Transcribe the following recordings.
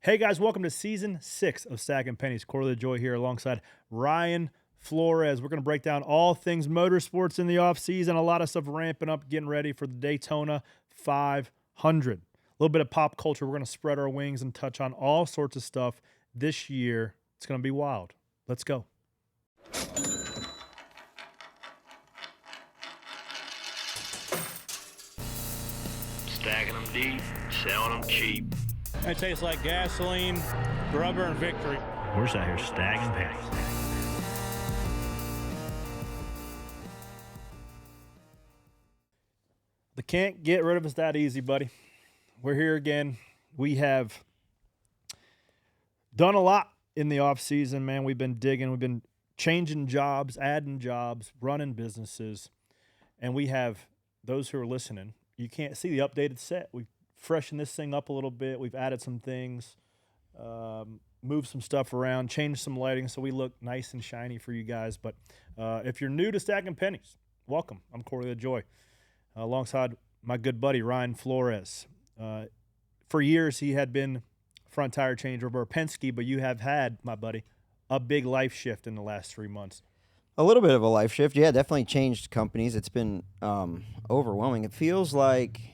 Hey guys, welcome to season 6 of Stack and Pennies. LaJoie here alongside Ryan Flores. We're going to break down all things motorsports in the offseason, a lot of stuff ramping up, getting ready for the Daytona 500. A little bit of pop culture. We're going to spread our wings and touch on all sorts of stuff this year. It's going to be wild. Let's go. Stacking them deep, selling them cheap. It tastes like gasoline, rubber, and victory. We're just out here stacking pennies. They can't get rid of us that easy, buddy. We're here again. We have done a lot in the offseason, man. We've been digging. We've been changing jobs, adding jobs, running businesses. And we have those who are listening. You can't see the updated set. We've freshened this thing up a little bit. We've added some things, moved some stuff around, changed some lighting so we look nice and shiny for you guys. But if you're new to Stacking Pennies, welcome. I'm LaJoie, alongside my good buddy Ryan Flores. For years, he had been front tire changer over Penske, but you have had, my buddy, a big life shift in the last 3 months. A little bit of a life shift. Yeah, definitely changed companies. It's been overwhelming. It feels like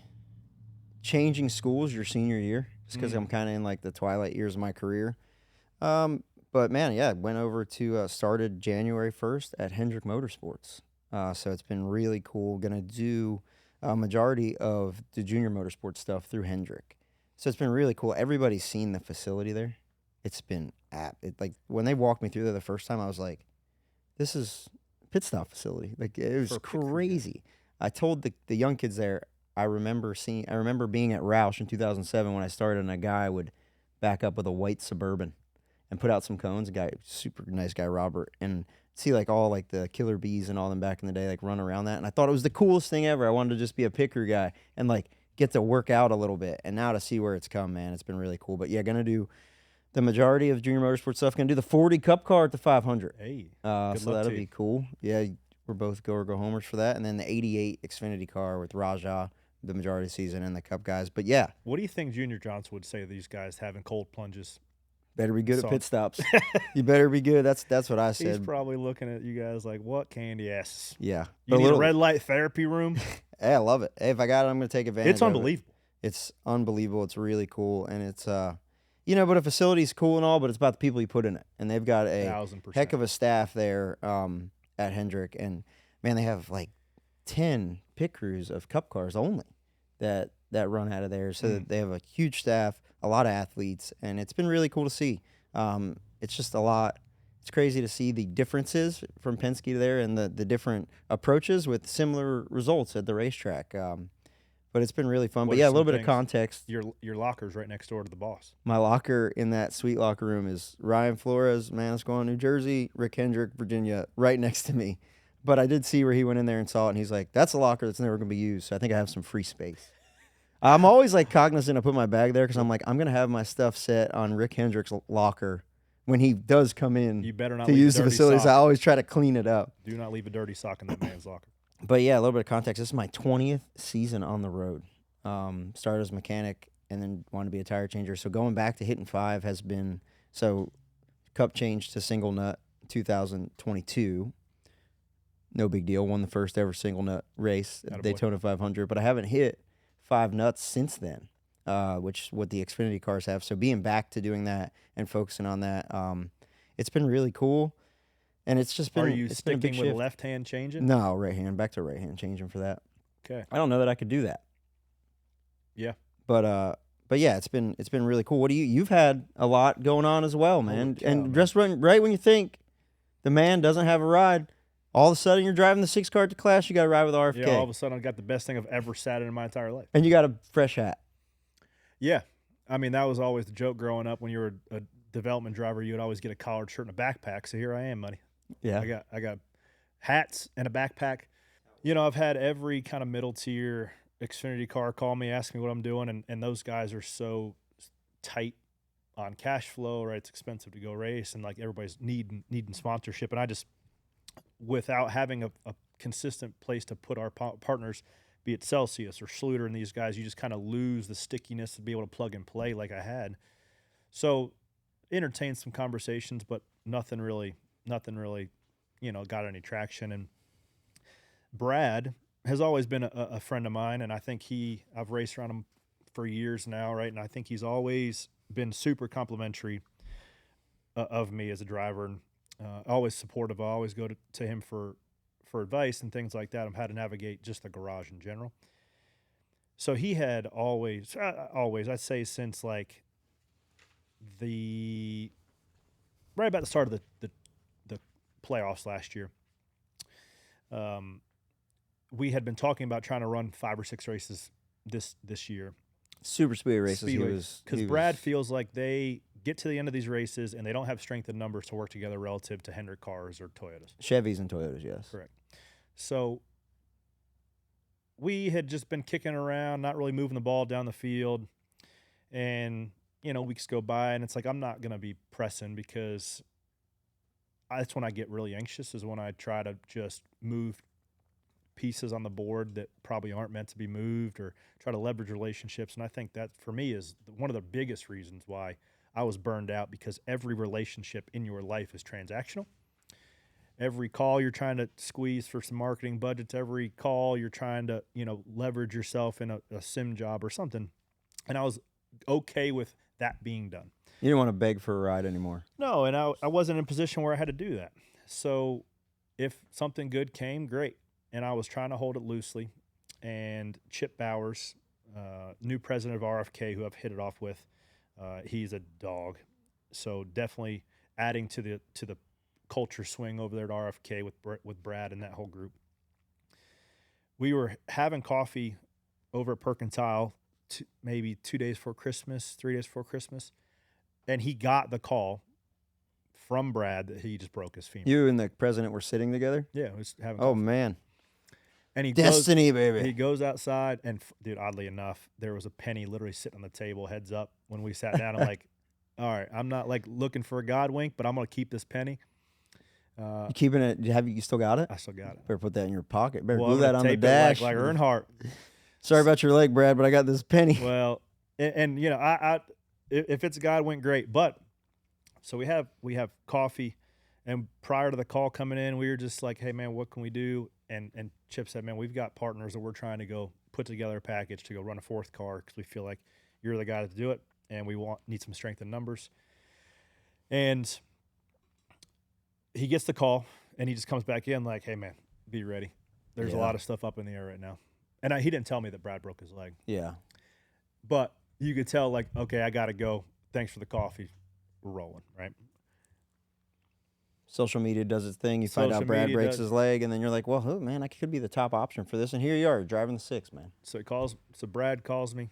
changing schools your senior year, just because I'm kind of in like the twilight years of my career. But man, yeah, went over to started January 1st at Hendrick Motorsports. So it's been really cool. Going to do a majority of the junior motorsports stuff through Hendrick. So it's been really cool. Everybody's seen the facility there. It's been like when they walked me through there the first time, I was like, this is a pit stop facility. Like it was crazy. I told the young kids there, I remember being at Roush in 2007 when I started, and a guy would back up with a white Suburban and put out some cones. A guy, super nice guy, Robert, and see like all like the Killer Bees and all them back in the day, like run around that. And I thought it was the coolest thing ever. I wanted to just be a picker guy and like get to work out a little bit. And now to see where it's come, man, it's been really cool. But yeah, gonna do the majority of junior motorsports stuff. Gonna do the 40 Cup car at the 500. Hey, so that'll be cool. Yeah, we're both go homers for that. And then the 88 Xfinity car with Raja, the majority of the season, and the Cup guys. But yeah. What do you think Junior Johnson would say to these guys having cold plunges? Better be good at pit stops. You better be good. That's what I said. He's probably looking at you guys like, what candy asses? Yeah. You need a red light therapy room? Hey, I love it. Hey, if I got it, I'm going to take advantage It's unbelievable. It's unbelievable. It's really cool. And it's, but a facility's cool and all, but it's about the people you put in it. And they've got a 1,000%. heck of a staff there at Hendrick. And, man, they have like 10 pit crews of Cup cars only that run out of there. So that they have a huge staff, a lot of athletes, and it's been really cool to see. It's just a lot. It's crazy to see the differences from Penske to there and the different approaches with similar results at the racetrack. But it's been really fun. But yeah, a little bit of context. Your locker's right next door to the boss. My locker in that sweet locker room is Ryan Flores, Manasquan, New Jersey, Rick Hendrick, Virginia, right next to me. But I did see where he went in there and saw it, and he's like, that's a locker that's never going to be used, so I think I have some free space. I'm always like cognizant to put my bag there because I'm like, I'm going to have my stuff set on Rick Hendrick's locker when he does come in you better not to use the facilities. I always try to clean it up. Do not leave a dirty sock in that man's locker. But yeah, a little bit of context. This is my 20th season on the road. Started as a mechanic and then wanted to be a tire changer. So going back to hitting 5 has been, Cup change to single nut 2022. No big deal. Won the first ever single nut race at Daytona 500. But I haven't hit 5 nuts since then, which is what the Xfinity cars have. So being back to doing that and focusing on that, it's been really cool. And it's just been. Are you sticking with left hand changing? No, right hand. Back to right hand changing for that. Okay. I don't know that I could do that. Yeah. But yeah, it's been really cool. You've had a lot going on as well, man. And just right when you think the man doesn't have a ride, all of a sudden you're driving the 6 car to Clash. You got to ride with RFK. Yeah. All of a sudden I got the best thing I've ever sat in my entire life. And you got a fresh hat. Yeah. I mean, that was always the joke growing up. When you were a development driver, you would always get a collared shirt and a backpack. So here I am, buddy. Yeah. I got hats and a backpack. You know, I've had every kind of middle tier Xfinity car call me, ask me what I'm doing, and those guys are so tight on cash flow, right? It's expensive to go race, and like everybody's needing sponsorship. And I just, without having a consistent place to put our partners, be it Celsius or Schluter and these guys, you just kind of lose the stickiness to be able to plug and play like I had. So entertained some conversations, but nothing really, got any traction. And Brad has always been a friend of mine, and I think I've raced around him for years now, right? And I think he's always been super complimentary of me as a driver, and always supportive. I always go to him for advice and things like that on how to navigate just the garage in general. So he had always, I'd say since like right about the start of the playoffs last year, we had been talking about trying to run 5 or 6 races this year. Super speed races. Because Brad feels like they get to the end of these races and they don't have strength in numbers to work together relative to Hendrick cars or Toyotas. Chevys and Toyotas, yes. Correct. So we had just been kicking around, not really moving the ball down the field. And, weeks go by, and it's like I'm not going to be pressing because that's when I get really anxious, is when I try to just move pieces on the board that probably aren't meant to be moved, or try to leverage relationships. And I think that, for me, is one of the biggest reasons why I was burned out, because every relationship in your life is transactional. Every call you're trying to squeeze for some marketing budgets. Every call you're trying to, leverage yourself in a sim job or something. And I was okay with that being done. You didn't want to beg for a ride anymore. No, and I wasn't in a position where I had to do that. So if something good came, great. And I was trying to hold it loosely. And Chip Bowers, new president of RFK, who I've hit it off with, he's a dog. So definitely adding to the culture swing over there at RFK with Brad and that whole group. We were having coffee over at Percentile maybe 2 days before Christmas, 3 days before Christmas, and he got the call from Brad that he just broke his femur. You and the president were sitting together? Yeah, we was having Oh, coffee. Man. And Destiny, baby. He goes outside, and dude, oddly enough, there was a penny literally sitting on the table, heads up, when we sat down. I'm like, all right, I'm not like looking for a God wink, but I'm going to keep this penny. You keeping it? You still got it? I still got it. Better put that in your pocket. Better Well, glue that on the tape it dash. like Earnhardt. Sorry about your leg, Brad, but I got this penny. Well, and I if it's a God wink, great. But so we have coffee, and prior to the call coming in, we were just like, hey man, what can we do? And Chip said, man, we've got partners that we're trying to go put together a package to go run a 4th car, because we feel like you're the guy to do it, and we need some strength in numbers. And he gets the call, and he just comes back in like, hey man, be ready. There's a lot of stuff up in the air right now. And he didn't tell me that Brad broke his leg. Yeah. But you could tell, like, okay, I got to go. Thanks for the coffee. We're rolling, right? Social media does its thing. You find out Brad breaks his leg, and then you're like, well, oh, man, I could be the top option for this. And here you are, driving the 6, man. So Brad calls me.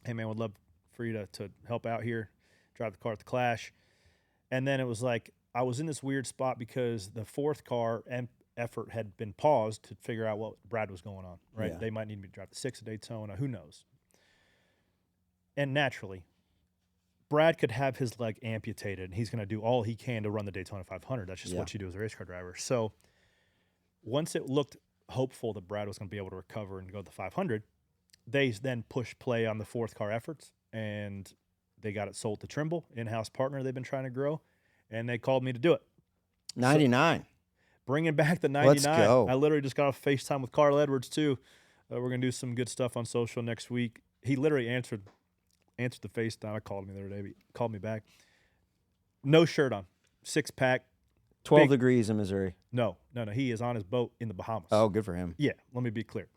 Hey, man, would love for you to help out here, drive the car at the Clash. And then it was like I was in this weird spot because the 4th car effort had been paused to figure out what Brad was going on, right? Yeah. They might need me to drive the 6 at Daytona. Who knows? And naturally, Brad could have his leg amputated, and he's going to do all he can to run the Daytona 500. That's just what you do as a race car driver. So once it looked hopeful that Brad was going to be able to recover and go to the 500, they then pushed play on the 4th car efforts, and they got it sold to Trimble, in-house partner they've been trying to grow, and they called me to do it. 99. So, bringing back the 99. Let's go. I literally just got off FaceTime with Carl Edwards, too. We're going to do some good stuff on social next week. He literally answered the FaceTime. I called him the other day. He called me back. No shirt on. 6-pack. 12 degrees in Missouri. No. He is on his boat in the Bahamas. Oh, good for him. Yeah, let me be clear.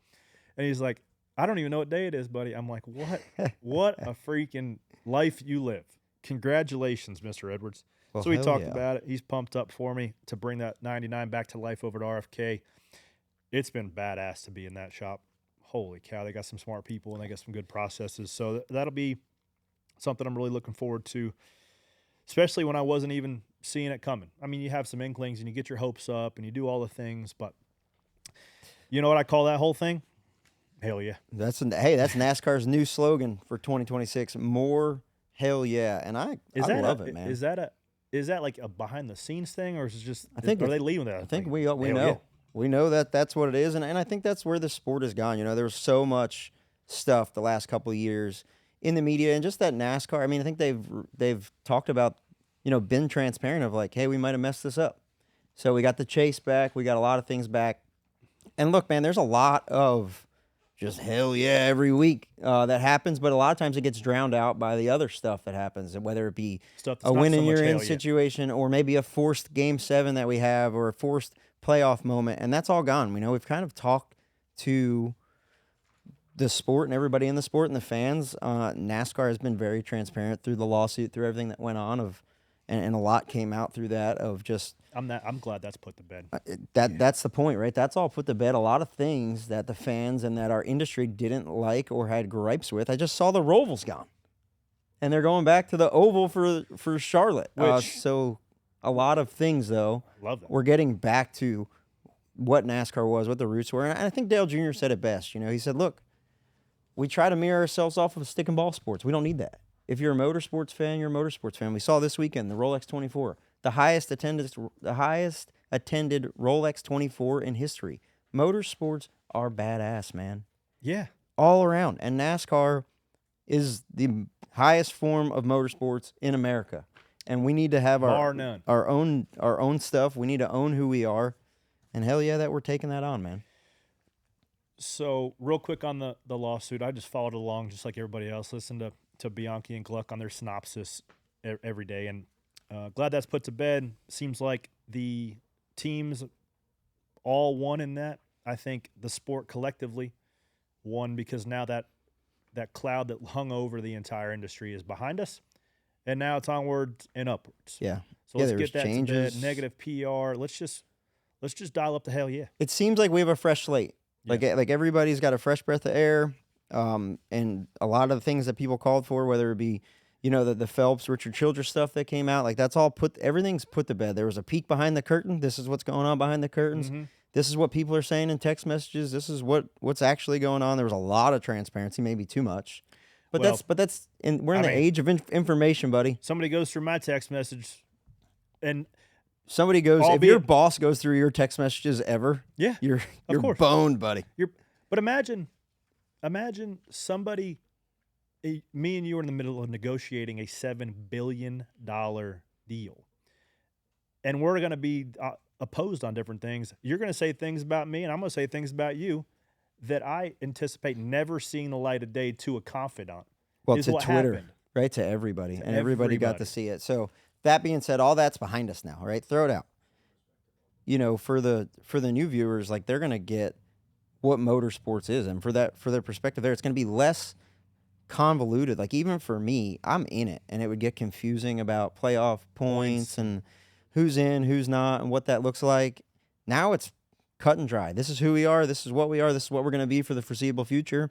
And he's like, I don't even know what day it is, buddy. I'm like, what? What a freaking life you live. Congratulations, Mr. Edwards. Well, so we talked yeah. about it. He's pumped up for me to bring that 99 back to life over to RFK. It's been badass to be in that shop. Holy cow, they got some smart people, and they got some good processes. So that'll be something I'm really looking forward to, especially when I wasn't even seeing it coming. I mean, you have some inklings, and you get your hopes up, and you do all the things, but you know what I call that whole thing? Hell yeah. That's NASCAR's new slogan for 2026. More hell yeah. And I love it, man. Is that like a behind the scenes thing, or is it just? I think are they leaving that? I think like, we know. Yeah. We know that that's what it is, and I think that's where the sport has gone. There's so much stuff the last couple of years in the media and just that NASCAR. I mean, I think they've talked about, been transparent of like, hey, we might have messed this up. So we got the chase back. We got a lot of things back. And look, man, there's a lot of just hell yeah every week that happens, but a lot of times it gets drowned out by the other stuff that happens, and whether it be Stuff that's a not win so and much you're in hell yeah. situation, or maybe a forced Game 7 that we have, or a forced playoff moment, and that's all gone. We've kind of talked to the sport and everybody in the sport and the fans. NASCAR has been very transparent through the lawsuit, through everything that went on, and a lot came out through that of just. I'm glad that's put to bed. That's the point, right? That's all put to bed. A lot of things that the fans and that our industry didn't like or had gripes with. I just saw the Rovals gone, and they're going back to the oval for Charlotte. So a lot of things, though, Love that. we're getting back to what NASCAR was, what the roots were. And I think Dale Jr. said it best. He said, "Look, we try to mirror ourselves off of stick and ball sports. We don't need that. If you're a motorsports fan, you're a motorsports fan. We saw this weekend the Rolex 24." The highest attended Rolex 24 in history. Motorsports are badass, man. Yeah. All around. And NASCAR is the highest form of motorsports in America. And we need to have Bar none. our own stuff. We need to own who we are. And hell yeah, that we're taking that on, man. So real quick on the lawsuit, I just followed along just like everybody else. Listened to Bianchi and Gluck on their synopsis every day, and glad that's put to bed. Seems like the teams all won in that. I think the sport collectively won because now that cloud that hung over the entire industry is behind us, and now it's onwards and upwards. Yeah. So let's get that changes. to bed. Negative PR. Let's just dial up the hell yeah. It seems like we have a fresh slate. Like everybody's got a fresh breath of air, and a lot of the things that people called for, whether it be, the Phelps, Richard Childress stuff that came out, like that's all everything's put to bed. There was a peek behind the curtain. This is what's going on behind the curtains. Mm-hmm. This is what people are saying in text messages. This is what's actually going on. There was a lot of transparency, maybe too much, but we're in the age of information, buddy. Somebody goes through my text message, and somebody goes, if your boss goes through your text messages ever, you're boned, buddy. But imagine somebody, me and you are in the middle of negotiating a $7 billion deal, and we're going to be opposed on different things. You're going to say things about me, and I'm going to say things about you that I anticipate never seeing the light of day to a confidant. Well, to Twitter, right? To everybody. And everybody got to see it. So that being said, all that's behind us now, right? Throw it out. For the new viewers, like they're going to get what motorsports is. And for their perspective there, it's going to be less convoluted. Like even for me, I'm in it, and it would get confusing about playoff points and who's in, who's not, and what that looks like. Now it's cut and dry. This is who we are. This is what we are. This is what we're going to be for the foreseeable future.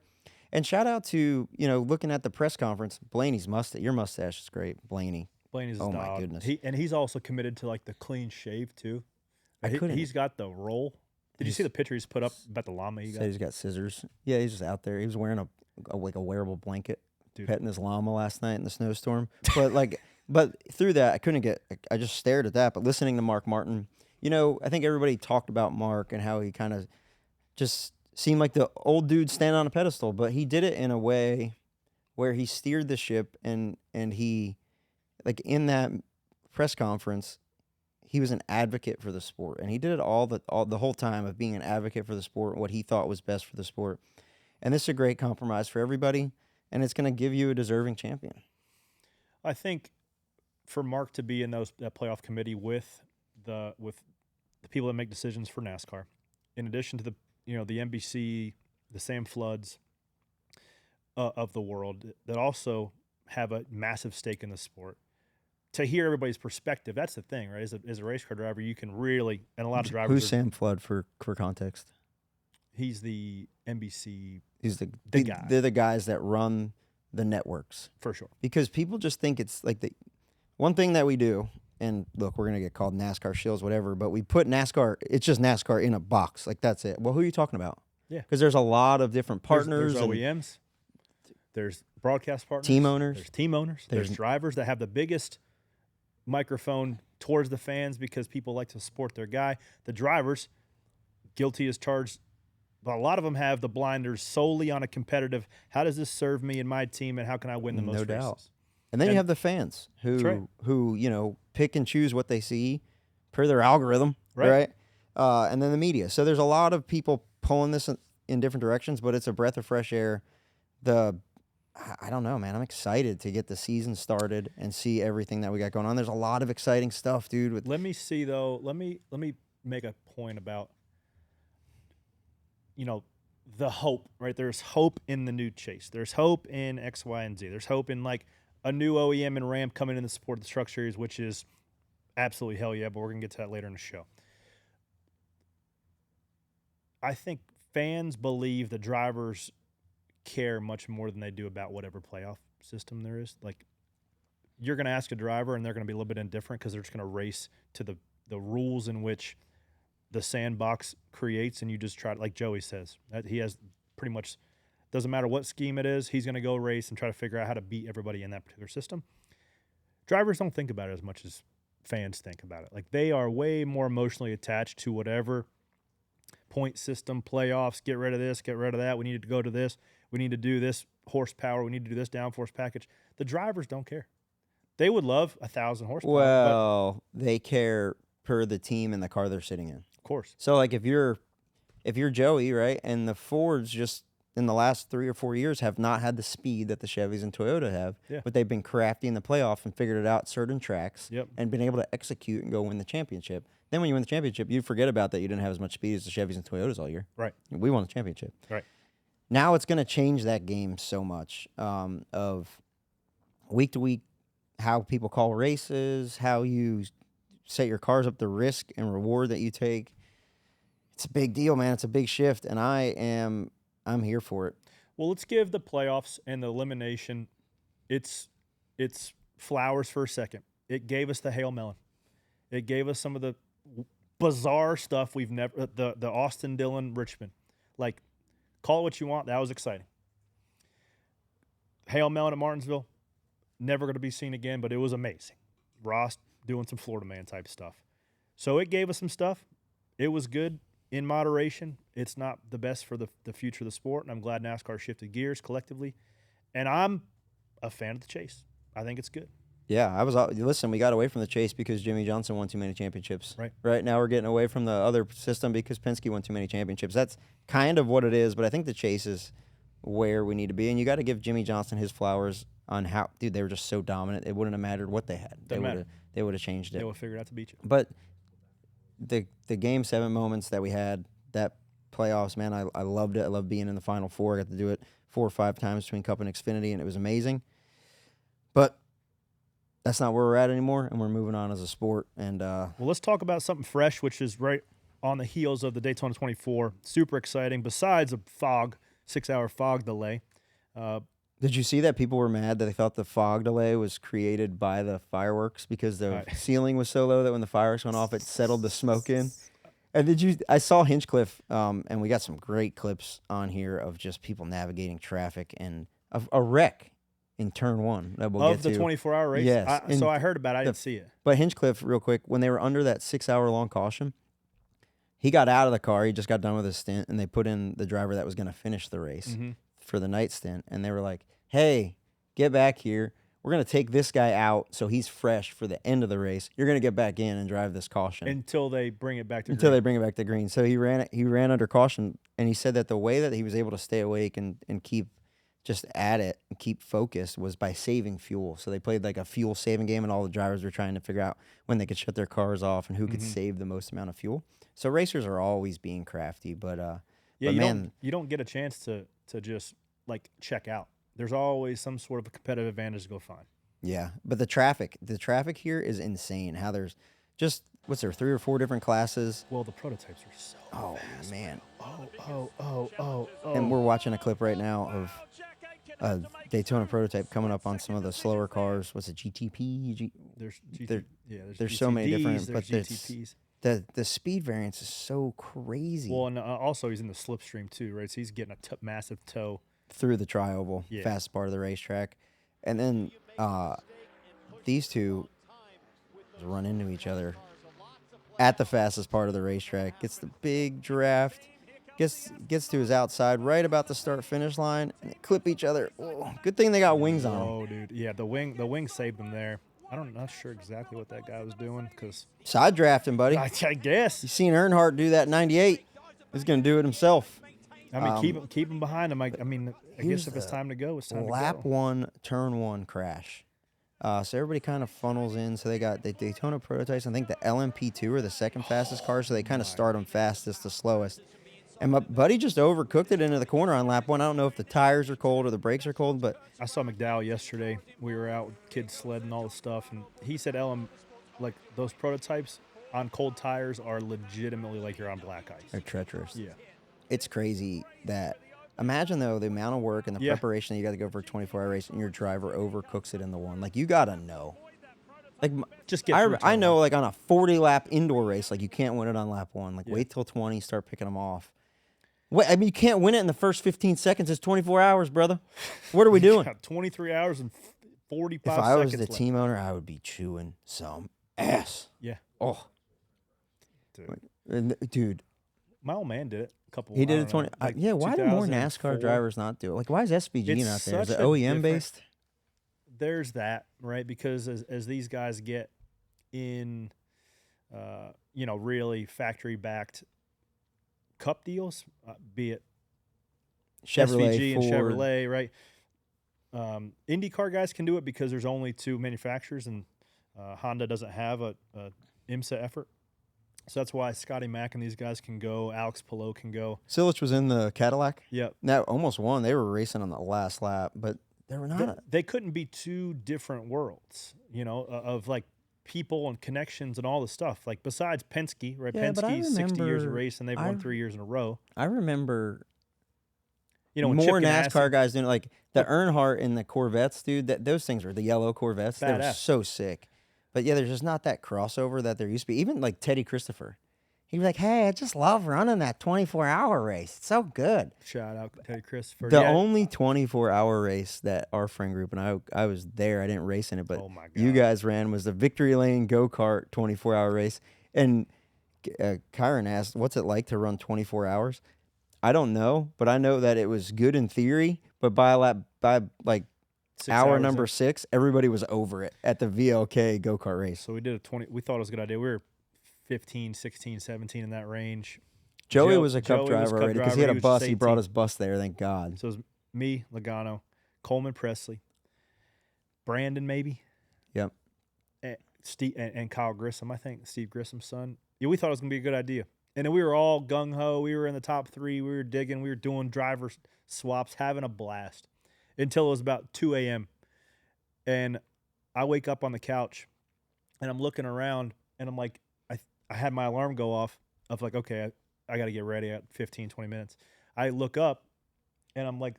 And shout out to, looking at the press conference, Blaney's mustache. Your mustache is great, Blaney. Blaney's oh, dog. My goodness. He's also committed to, like, the clean shave, too. He's got the roll. Did you see the picture he's put up about the llama he got? Said he's got scissors. Yeah, he's just out there. He was wearing a wearable blanket, petting his llama last night in the snowstorm. But through that, I just stared at that. But listening to Mark Martin, I think everybody talked about Mark and how he kind of just seemed like the old dude standing on a pedestal. But he did it in a way where he steered the ship, and he, like in that press conference, he was an advocate for the sport. And he did it all the whole time of being an advocate for the sport, what he thought was best for the sport. And this is a great compromise for everybody, and it's going to give you a deserving champion. I think for Mark to be in that playoff committee with the people that make decisions for NASCAR, in addition to the NBC, the Sam Floods of the world that also have a massive stake in the sport, to hear everybody's perspective, that's the thing, right? As a race car driver, you can really, and a lot of drivers. Who's Sam Flood for context? He's the NBC. He's the guy. They're the guys that run the networks. For sure. Because people just think it's like the one thing that we do, and look, we're going to get called NASCAR shills, whatever, but we put NASCAR, it's just NASCAR in a box. Like, that's it. Well, who are you talking about? Yeah. Because there's a lot of different partners. There's OEMs. There's broadcast partners. Team owners. There's team owners. There's drivers that have the biggest microphone towards the fans because people like to support their guy. The drivers, guilty as charged, But a lot of them have the blinders solely on a competitive, how does this serve me and my team, and how can I win the most No doubt. races? And then you And- have the fans right. who pick and choose what they see per their algorithm, Right. And then the media. So there's a lot of people pulling this in different directions, but it's a breath of fresh air. I don't know, man. I'm excited to get the season started and see everything that we got going on. There's a lot of exciting stuff, dude. Let me see though. Let me make a point about the hope, right? There's hope in the new Chase. There's hope in X, Y, and Z. There's hope in like a new OEM and Ram coming in to support the truck series, which is absolutely hell yeah. But we're gonna get to that later in the show. I think fans believe the drivers care much more than they do about whatever playoff system there is. Like, you're going to ask a driver and they're going to be a little bit indifferent because they're just going to race to the rules in which the sandbox creates, and you just try to, like Joey says, that he has pretty much, doesn't matter what scheme it is, he's going to go race and try to figure out how to beat everybody in that particular system. Drivers don't think about it as much as fans think about it. Like, they are way more emotionally attached to whatever point system, playoffs, get rid of this, get rid of that, we need to go to this, we need to do this horsepower, we need to do this downforce package. The drivers don't care. They would love 1,000 horsepower. Well, they care per the team and the car they're sitting in. Of course. So like if you're Joey, right, and the Fords just in the last 3 or 4 years have not had the speed that the Chevys and Toyota have, Yeah. but they've been crafty in the playoff and figured it out at certain tracks, Yep. and been able to execute and go win the championship. Then when you win the championship, you forget about that you didn't have as much speed as the Chevys and Toyotas all year. Right. We won the championship. Right. Now it's going to change that game so much of week to week, how people call races, how you set your cars up, the risk and reward that you take. It's a big deal, man. It's a big shift, and I'm here for it. Well, let's give the playoffs and the elimination its flowers for a second. It gave us the Hail Melon. It gave us some of the bizarre stuff we've never, the Austin Dillon Richmond. Like, call it what you want. That was exciting. Hail Melon at Martinsville, never going to be seen again, but it was amazing. Ross doing some Florida man type stuff. So it gave us some stuff. It was good in moderation. It's not the best for the future of the sport, and I'm glad NASCAR shifted gears collectively. And I'm a fan of the Chase. I think it's good. Yeah, listen, we got away from the Chase because Jimmy Johnson won too many championships. Right. Right now we're getting away from the other system because Penske won too many championships. That's kind of what it is, but I think the Chase is where we need to be. And you got to give Jimmy Johnson his flowers on how, dude, they were just so dominant. It wouldn't have mattered what they had. They would have changed it. They would have figured out to beat you. But the Game 7 moments that we had, that playoffs, man, I loved it. I loved being in the Final Four. I got to do it 4 or 5 times between Cup and Xfinity, and it was amazing. But that's not where we're at anymore, and we're moving on as a sport. And well, let's talk about something fresh, which is right on the heels of the Daytona 24. Super exciting. Besides a 6-hour fog delay. Did you see that people were mad that they thought the fog delay was created by the fireworks because the ceiling was so low that when the fireworks went off, it settled the smoke in? And I saw Hinchcliffe, and we got some great clips on here of just people navigating traffic and a wreck in turn 1 that we'll get to. Of the 24-hour race? Yes. So I heard about it. I didn't see it. But Hinchcliffe, real quick, when they were under that 6-hour-long caution, he got out of the car. He just got done with his stint, and they put in the driver that was going to finish the race for the night stint. And they were like, hey, get back here. We're going to take this guy out so he's fresh for the end of the race. You're going to get back in and drive this caution. Until they bring it back to green. Until they bring it back to green. So he ran under caution, and he said that the way that he was able to stay awake and keep just at it and keep focused was by saving fuel. So they played like a fuel saving game, and all the drivers were trying to figure out when they could shut their cars off and who could save the most amount of fuel. So racers are always being crafty, but you don't get a chance to just like check out. There's always some sort of a competitive advantage to go find. Yeah, but the traffic here is insane. How there's just, what's there, 3 or 4 different classes? Well, the prototypes are so fast. Man. Oh. And we're watching a clip right now of a Daytona prototype coming up on some of the slower cars. What's it, GTP? There's so many different, but GTPs. The speed variance is so crazy. Well, and also he's in the slipstream too, right? So he's getting a massive tow through the tri-oval, fastest part of the racetrack. And then these two run into each other at the fastest part of the racetrack. Gets the big draft. Gets to his outside right about the start finish line, and they clip each other. Oh, good thing they got wings on them. Oh, dude. Yeah, the wing saved them there. Not sure exactly what that guy was doing because Side drafting, buddy. I guess. You seen Earnhardt do that in '98. He's gonna do it himself. I mean, keep him behind him. I guess if it's the time to go, it's time to Lap go. 1, turn 1 crash. So everybody kind of funnels in. So they got the Daytona prototypes. I think the LMP2 are the second fastest car. So they kind of start them fastest to slowest. And my buddy just overcooked it into the corner on lap 1. I don't know if the tires are cold or the brakes are cold, but I saw McDowell yesterday. We were out with kids sledding all the stuff, and he said like those prototypes on cold tires are legitimately like you're on black ice. they're treacherous. Yeah. It's crazy that. Imagine, though, the amount of work and the preparation that you got to go for a 24-hour race, and your driver overcooks it in the one. Like, you got to know. Like, Just get I know, like, on a 40-lap indoor race, like, you can't win it on lap 1. Like, wait till 20, start picking them off. Wait, I mean, you can't win it in the first 15 seconds. It's 24 hours, brother. What are we doing? 23 hours and 45 If seconds I was the left. team owner, I would be chewing some ass. Yeah. Oh. Dude. My old man did it. He did it 20. Like yeah, why do more NASCAR 2004? drivers not do it? Like, why is SBG It's not there? Is such it a OEM different- based? There's that, right? Because as these guys get in, really factory-backed cup deals, be it Chevrolet, SVG and Ford. Chevrolet, right? IndyCar guys can do it because there's only 2 manufacturers, and Honda doesn't have a IMSA effort. So that's why Scotty Mack and these guys can go. Alex Palou can go. Silich was in the Cadillac. Yep. That almost won. They were racing on the last lap, but they were not. They couldn't be 2 different worlds, of like people and connections and all the stuff. Like besides Penske, right? Yeah, but I Penske's 60 years of remember- race, and they've won 3 years in a row. I remember When more Chip NASCAR Ganassi- guys doing it. Like the Earnhardt and the Corvettes, dude. Those things were the yellow Corvettes. They were Badass. so sick. But yeah, there's just not that crossover that there used to be. Even like Teddy Christopher. He'd be like, hey, I just love running that 24-hour race. It's so good. Shout out Teddy Christopher. The Yeah. only 24-hour race that our friend group, and I was there, I didn't race in it, but Oh my God. you guys ran, was the Victory Lane go-kart 24-hour race. And Kyron asked, what's it like to run 24 hours? I don't know, but I know that it was good in theory, but by like 6 hour hours number in. 6, everybody was over it at the VLK go-kart race. So we did we thought it was a good idea. We were 15, 16, 17 in that range. Joey was a Joey cup was driver cup already because he driver. had a was bus. just He brought 18. his bus there, thank God. So it was me, Logano, Coleman Presley, Brandon maybe, Yep. and Steve and Kyle Grissom, I think, Steve Grissom's son. Yeah, we thought it was going to be a good idea. And then we were all gung-ho. We were in the top 3. We were digging. We were doing driver swaps, having a blast until it was about 2 a.m. And I wake up on the couch, and I'm looking around, and I'm like, I had my alarm go off of like, okay, I got to get ready at 15, 20 minutes. I look up, and I'm like,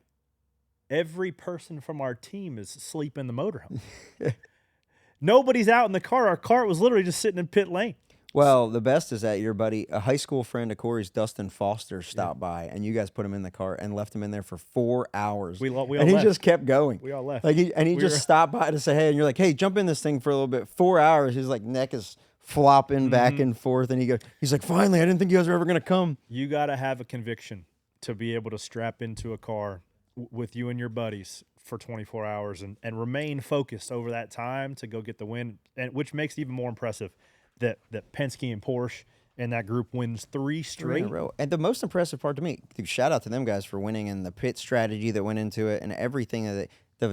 every person from our team is asleep in the motorhome. Nobody's out in the car. Our car was literally just sitting in pit lane. Well, the best is that your buddy, a high school friend of Corey's, Dustin Foster, stopped by, and you guys put him in the car and left him in there for 4 hours. We all and he left. just kept going. We all left. Like he We just were- stopped by to say hey, and you're like, hey, jump in this thing for a little bit. 4 hours. His like neck is flopping back and forth, and he's like, finally, I didn't think you guys were ever gonna come. You got to have a conviction to be able to strap into a car with you and your buddies for 24 hours and remain focused over that time to go get the win, and which makes it even more impressive that Penske and Porsche and that group wins 3 3 straight. in a row. And the most impressive part to me, dude, shout out to them guys for winning and the pit strategy that went into it and everything that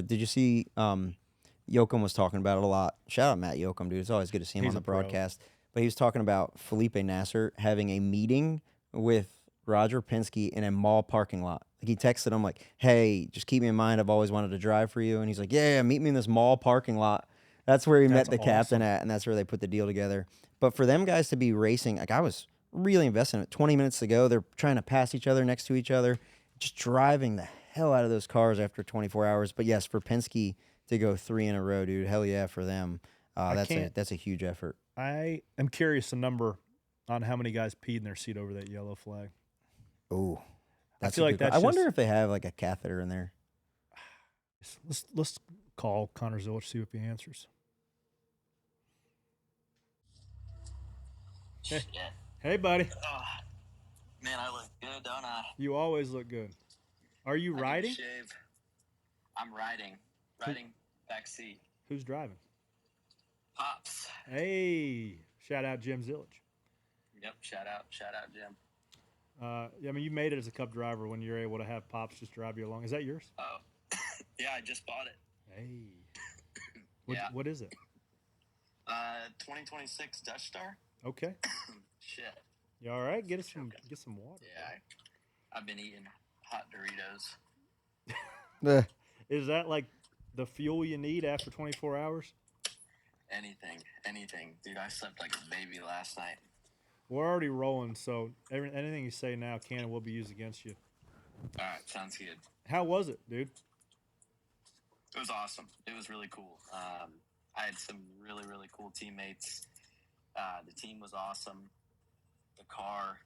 did you see Yoakum was talking about it a lot. Shout out Matt Yoakum, dude. It's always good to see him He's on the a pro. broadcast. But he was talking about Felipe Nasser having a meeting with Roger Penske in a mall parking lot. Like he texted him like, hey, just keep me in mind. I've always wanted to drive for you. And he's like, yeah, meet me in this mall parking lot. That's where he met That's the captain awesome. at, and that's where they put the deal together. But for them guys to be racing, like I was really invested in it. 20 minutes to go, they're trying to pass each other next to each other, just driving the hell out of those cars after 24 hours. But yes, for Penske to go 3 in a row, dude, hell yeah for them. That's a huge effort. I am curious the number on how many guys peed in their seat over that yellow flag. Oh, that's feel a like good call. that's I wonder just- if they have like a catheter in there. Let's call Connor Zillich, see if he answers. Hey, buddy. Man, I look good, don't I? You always look good. Are you I need to riding? shave. I'm riding back seat. Who's driving? Pops. Hey, shout out Jim Zillage. Yep, shout out Jim. I mean, you made it as a Cup driver when you're able to have Pops just drive you along. Is that yours? Oh, yeah, I just bought it. Hey. Yeah. What is it? 2026 Dutch Star. Okay. Shit. You all right? Get some water. Yeah, I've been eating hot Doritos. Is that like the fuel you need after 24 hours? Anything. Dude, I slept like a baby last night. We're already rolling, so anything you say now can and will be used against you. All right, sounds good. How was it, dude? It was awesome. It was really cool. I had some really, really cool teammates. The team was awesome. The car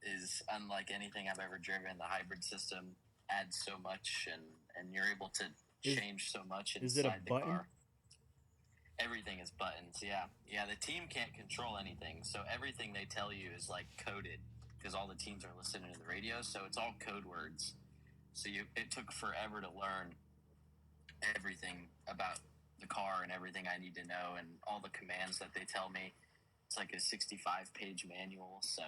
is unlike anything I've ever driven. The hybrid system adds so much, and you're able to change so much inside is it a the button? car. Everything is buttons, yeah. The team can't control anything, so everything they tell you is like coded because all the teams are listening to the radio, so it's all code words. So it took forever to learn everything about the car and everything I need to know and all the commands that they tell me. It's like a 65-page manual, so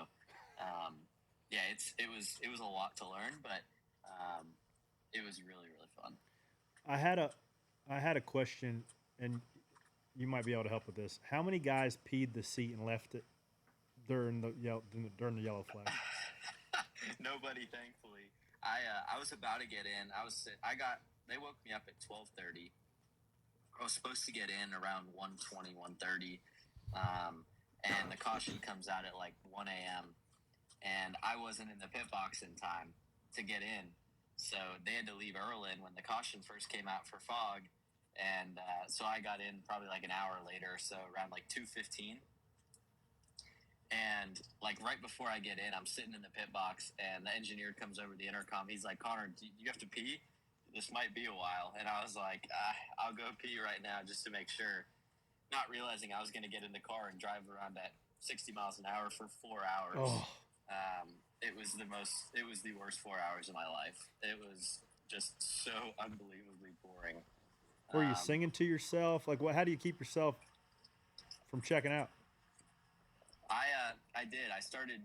it was a lot to learn, but it was really, really fun. I had a question, and you might be able to help with this. How many guys peed the seat and left it during the yellow flag? Nobody, thankfully. I was about to get in. They woke me up at 12:30. I was supposed to get in around 1:20, 1:30, and the caution comes out at like 1 a.m. And I wasn't in the pit box in time to get in, so they had to leave Erlin when the caution first came out for fog. And so I got in probably like an hour later, so around like 2:15. And like right before I get in, I'm sitting in the pit box, and the engineer comes over the intercom. He's like, "Connor, do you have to pee? This might be a while." And I was like, "I'll go pee right now just to make sure," not realizing I was going to get in the car and drive around at 60 miles an hour for 4 hours. Oh. It was the worst 4 hours of my life. It was just so unbelievably boring. Were you singing to yourself? Like, how do you keep yourself from checking out? I did. I started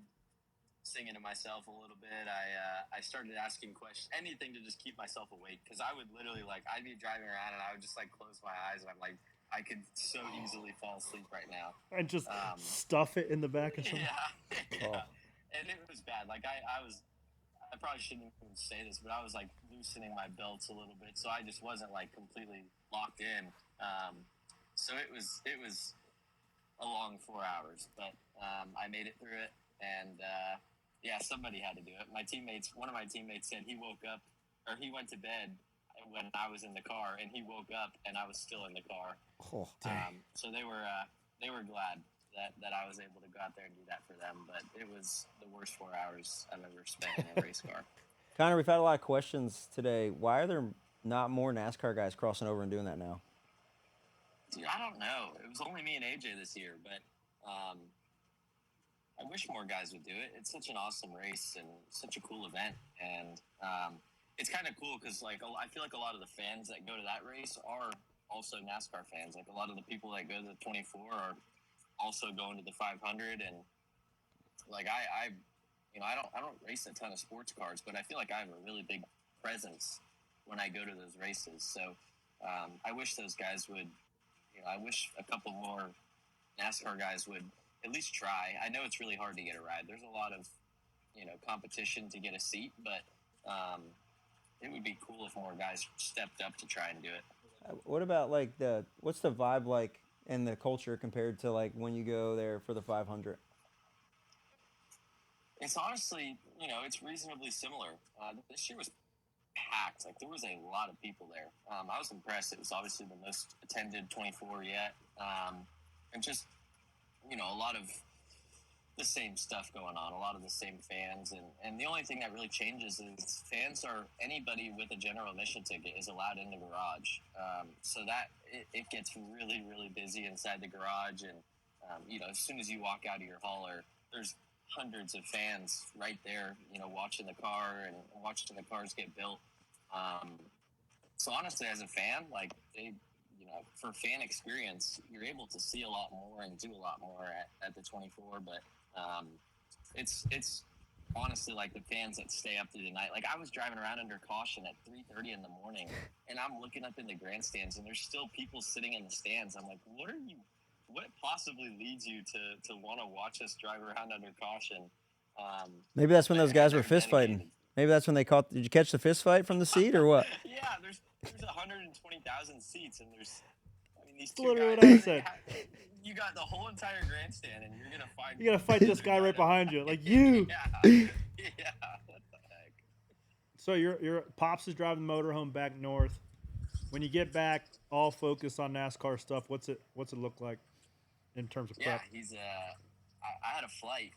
singing to myself a little bit. I started asking questions, anything to just keep myself awake, because I would literally I'd be driving around and I would just close my eyes and I'm like, I could so easily fall asleep right now. And just stuff it in the back of something. Yeah. Oh. And it was bad. I probably shouldn't even say this, but I was loosening my belts a little bit, so I just wasn't completely locked in. So it was a long 4 hours, but I made it through it, and somebody had to do it. One of my teammates said he woke up, or he went to bed when I was in the car, and he woke up and I was still in the car. Oh, dang. So they were glad that I was able to go out there and do that for them, but it was the worst 4 hours I've ever spent in a race car. Connor, we've had a lot of questions today. Why are there not more NASCAR guys crossing over and doing that now? Dude, I don't know. It was only me and AJ this year, but I wish more guys would do it. It's such an awesome race and such a cool event, and it's kind of cool because I feel like a lot of the fans that go to that race are also NASCAR fans. A lot of the people that go to the 24 are also going to the 500, and I don't race a ton of sports cars, but I feel like I have a really big presence when I go to those races. So I wish those guys would. I wish a couple more NASCAR guys would at least try. I know it's really hard to get a ride. There's a lot of competition to get a seat, but it would be cool if more guys stepped up to try and do it. What about what's the vibe like in the culture compared to when you go there for the 500? It's honestly, it's reasonably similar. This year was packed. There was a lot of people there. I was impressed. It was obviously the most attended 24 yet. And just, a lot of the same stuff going on, a lot of the same fans. And the only thing that really changes is anybody with a general admission ticket is allowed in the garage. So that it gets really, really busy inside the garage. And, as soon as you walk out of your hauler, there's hundreds of fans right there, watching the car and watching the cars get built. So honestly, as a fan, like for fan experience, you're able to see a lot more and do a lot more at the 24. But it's honestly like the fans that stay up through the night. Like I was driving around under caution at 3:30 in the morning, and I'm looking up in the grandstands, and there's still people sitting in the stands. I'm like, what possibly leads you to want to watch us drive around under caution? Maybe that's when those guys were they're fist fighting. dedicated. Maybe that's when they caught. Did you catch the fist fight from the seat or what? Yeah, there's 120,000 seats, and these two literally guys. what I said. You got the whole entire grandstand, and you're gonna find. You got to fight this guy right behind you. Like, you. Yeah. What the heck? So your Pops is driving the motorhome back north. When you get back, all focused on NASCAR stuff, what's it look like in terms of prep? Yeah, he's I had a flight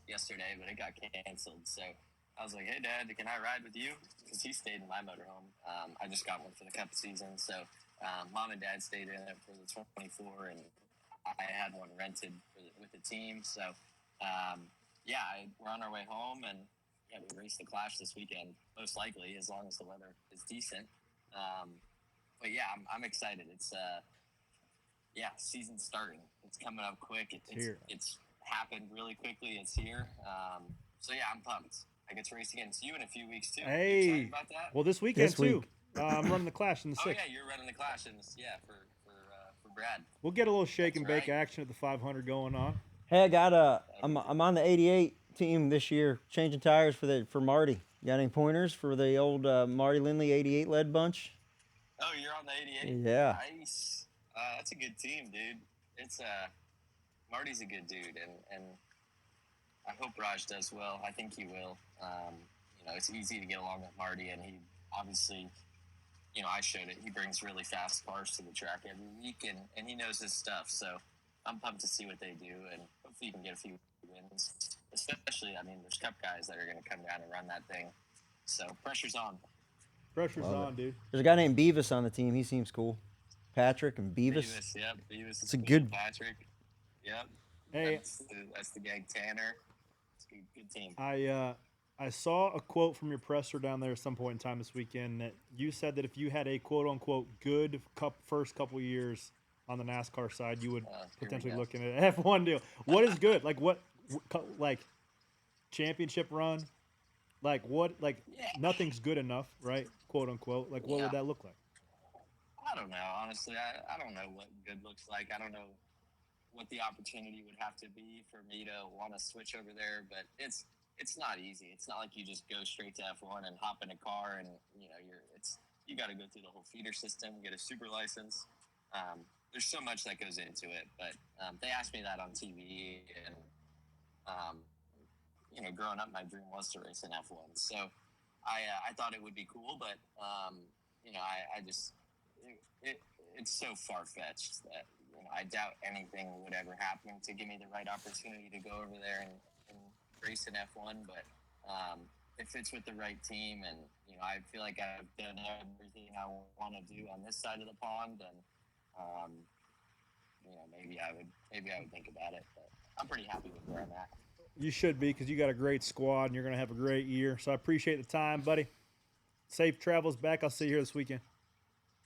yesterday, but it got canceled. So I was like, "Hey, Dad, can I ride with you?" Because he stayed in my motorhome. I just got one for the Cup season, so Mom and Dad stayed in it for the 24, and I had one rented with the team. So we're on our way home, and we race the Clash this weekend, most likely, as long as the weather is decent. But yeah, I'm excited. It's season's starting. It's coming up quick. It's happened really quickly. It's here. So yeah, I'm pumped. I get to race against you in a few weeks too. Hey, you excited about that? Well, this weekend This week. too. I'm running the Clash in the 6th. Oh yeah, you're running the Clash in this. Yeah, for Brad. We'll get a little shake and bake right. action at the 500 going on. Hey, I'm on the 88 team this year, changing tires for Marty. You got any pointers for the old Marty Lindley 88 led bunch? Oh, you're on the 88. Yeah. Nice. That's a good team, dude. It's Marty's a good dude, and I hope Raj does well. I think he will. It's easy to get along with Marty, and he obviously, I showed it. He brings really fast cars to the track every week, and he knows his stuff. So I'm pumped to see what they do, and hopefully you can get a few wins. Especially, there's Cup guys that are going to come down and run that thing. So pressure's on. Pressure's on, dude. There's a guy named Beavis on the team. He seems cool. Patrick and Beavis. Beavis, yep. Beavis It's is a cool. good- Patrick. Yep. Hey. That's the gang. Tanner. It's a good team. I saw a quote from your presser down there at some point in time this weekend that you said that if you had a quote unquote good first couple years on the NASCAR side, you would potentially look at an F1 deal. What is good? Like championship run? Nothing's good enough, right? Quote unquote. What would that look like? I don't know. Honestly, I don't know what good looks like. I don't know what the opportunity would have to be for me to want to switch over there, but it's not easy. It's not like you just go straight to F1 and hop in a car and you got to go through the whole feeder system, get a super license. There's so much that goes into it, but they asked me that on TV, and growing up, my dream was to race in F1. So I thought it would be cool, but it's so far fetched that I doubt anything would ever happen to give me the right opportunity to go over there and race in F1. But if it's with the right team, and I feel like I've done everything I want to do on this side of the pond, then maybe I would think about it. But I'm pretty happy with where I'm at. You should be, because you got a great squad and you're going to have a great year. So I appreciate the time, buddy. Safe travels back. I'll see you here this weekend.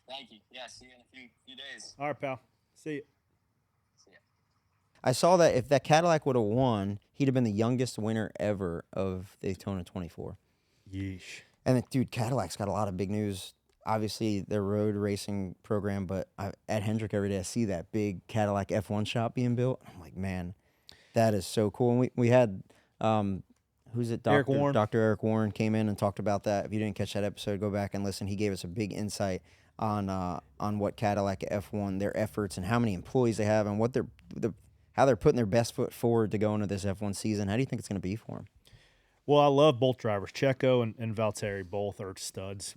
Thank you. Yeah, see you in a few days. All right, pal. See you. See ya. I saw that if that Cadillac would have won, he'd have been the youngest winner ever of Daytona 24. Yeesh. And dude, Cadillac's got a lot of big news. Obviously, their road racing program, but at Hendrick every day I see that big Cadillac F1 shop being built. I'm like, man, that is so cool. And we had who's it? Eric Warren. Dr. Eric Warren came in and talked about that. If you didn't catch that episode, go back and listen. He gave us a big insight on what Cadillac F1, their efforts, and how many employees they have, and what how they're putting their best foot forward to go into this F1 season. How do you think it's going to be for them? Well, I love both drivers. Checo and Valtteri both are studs.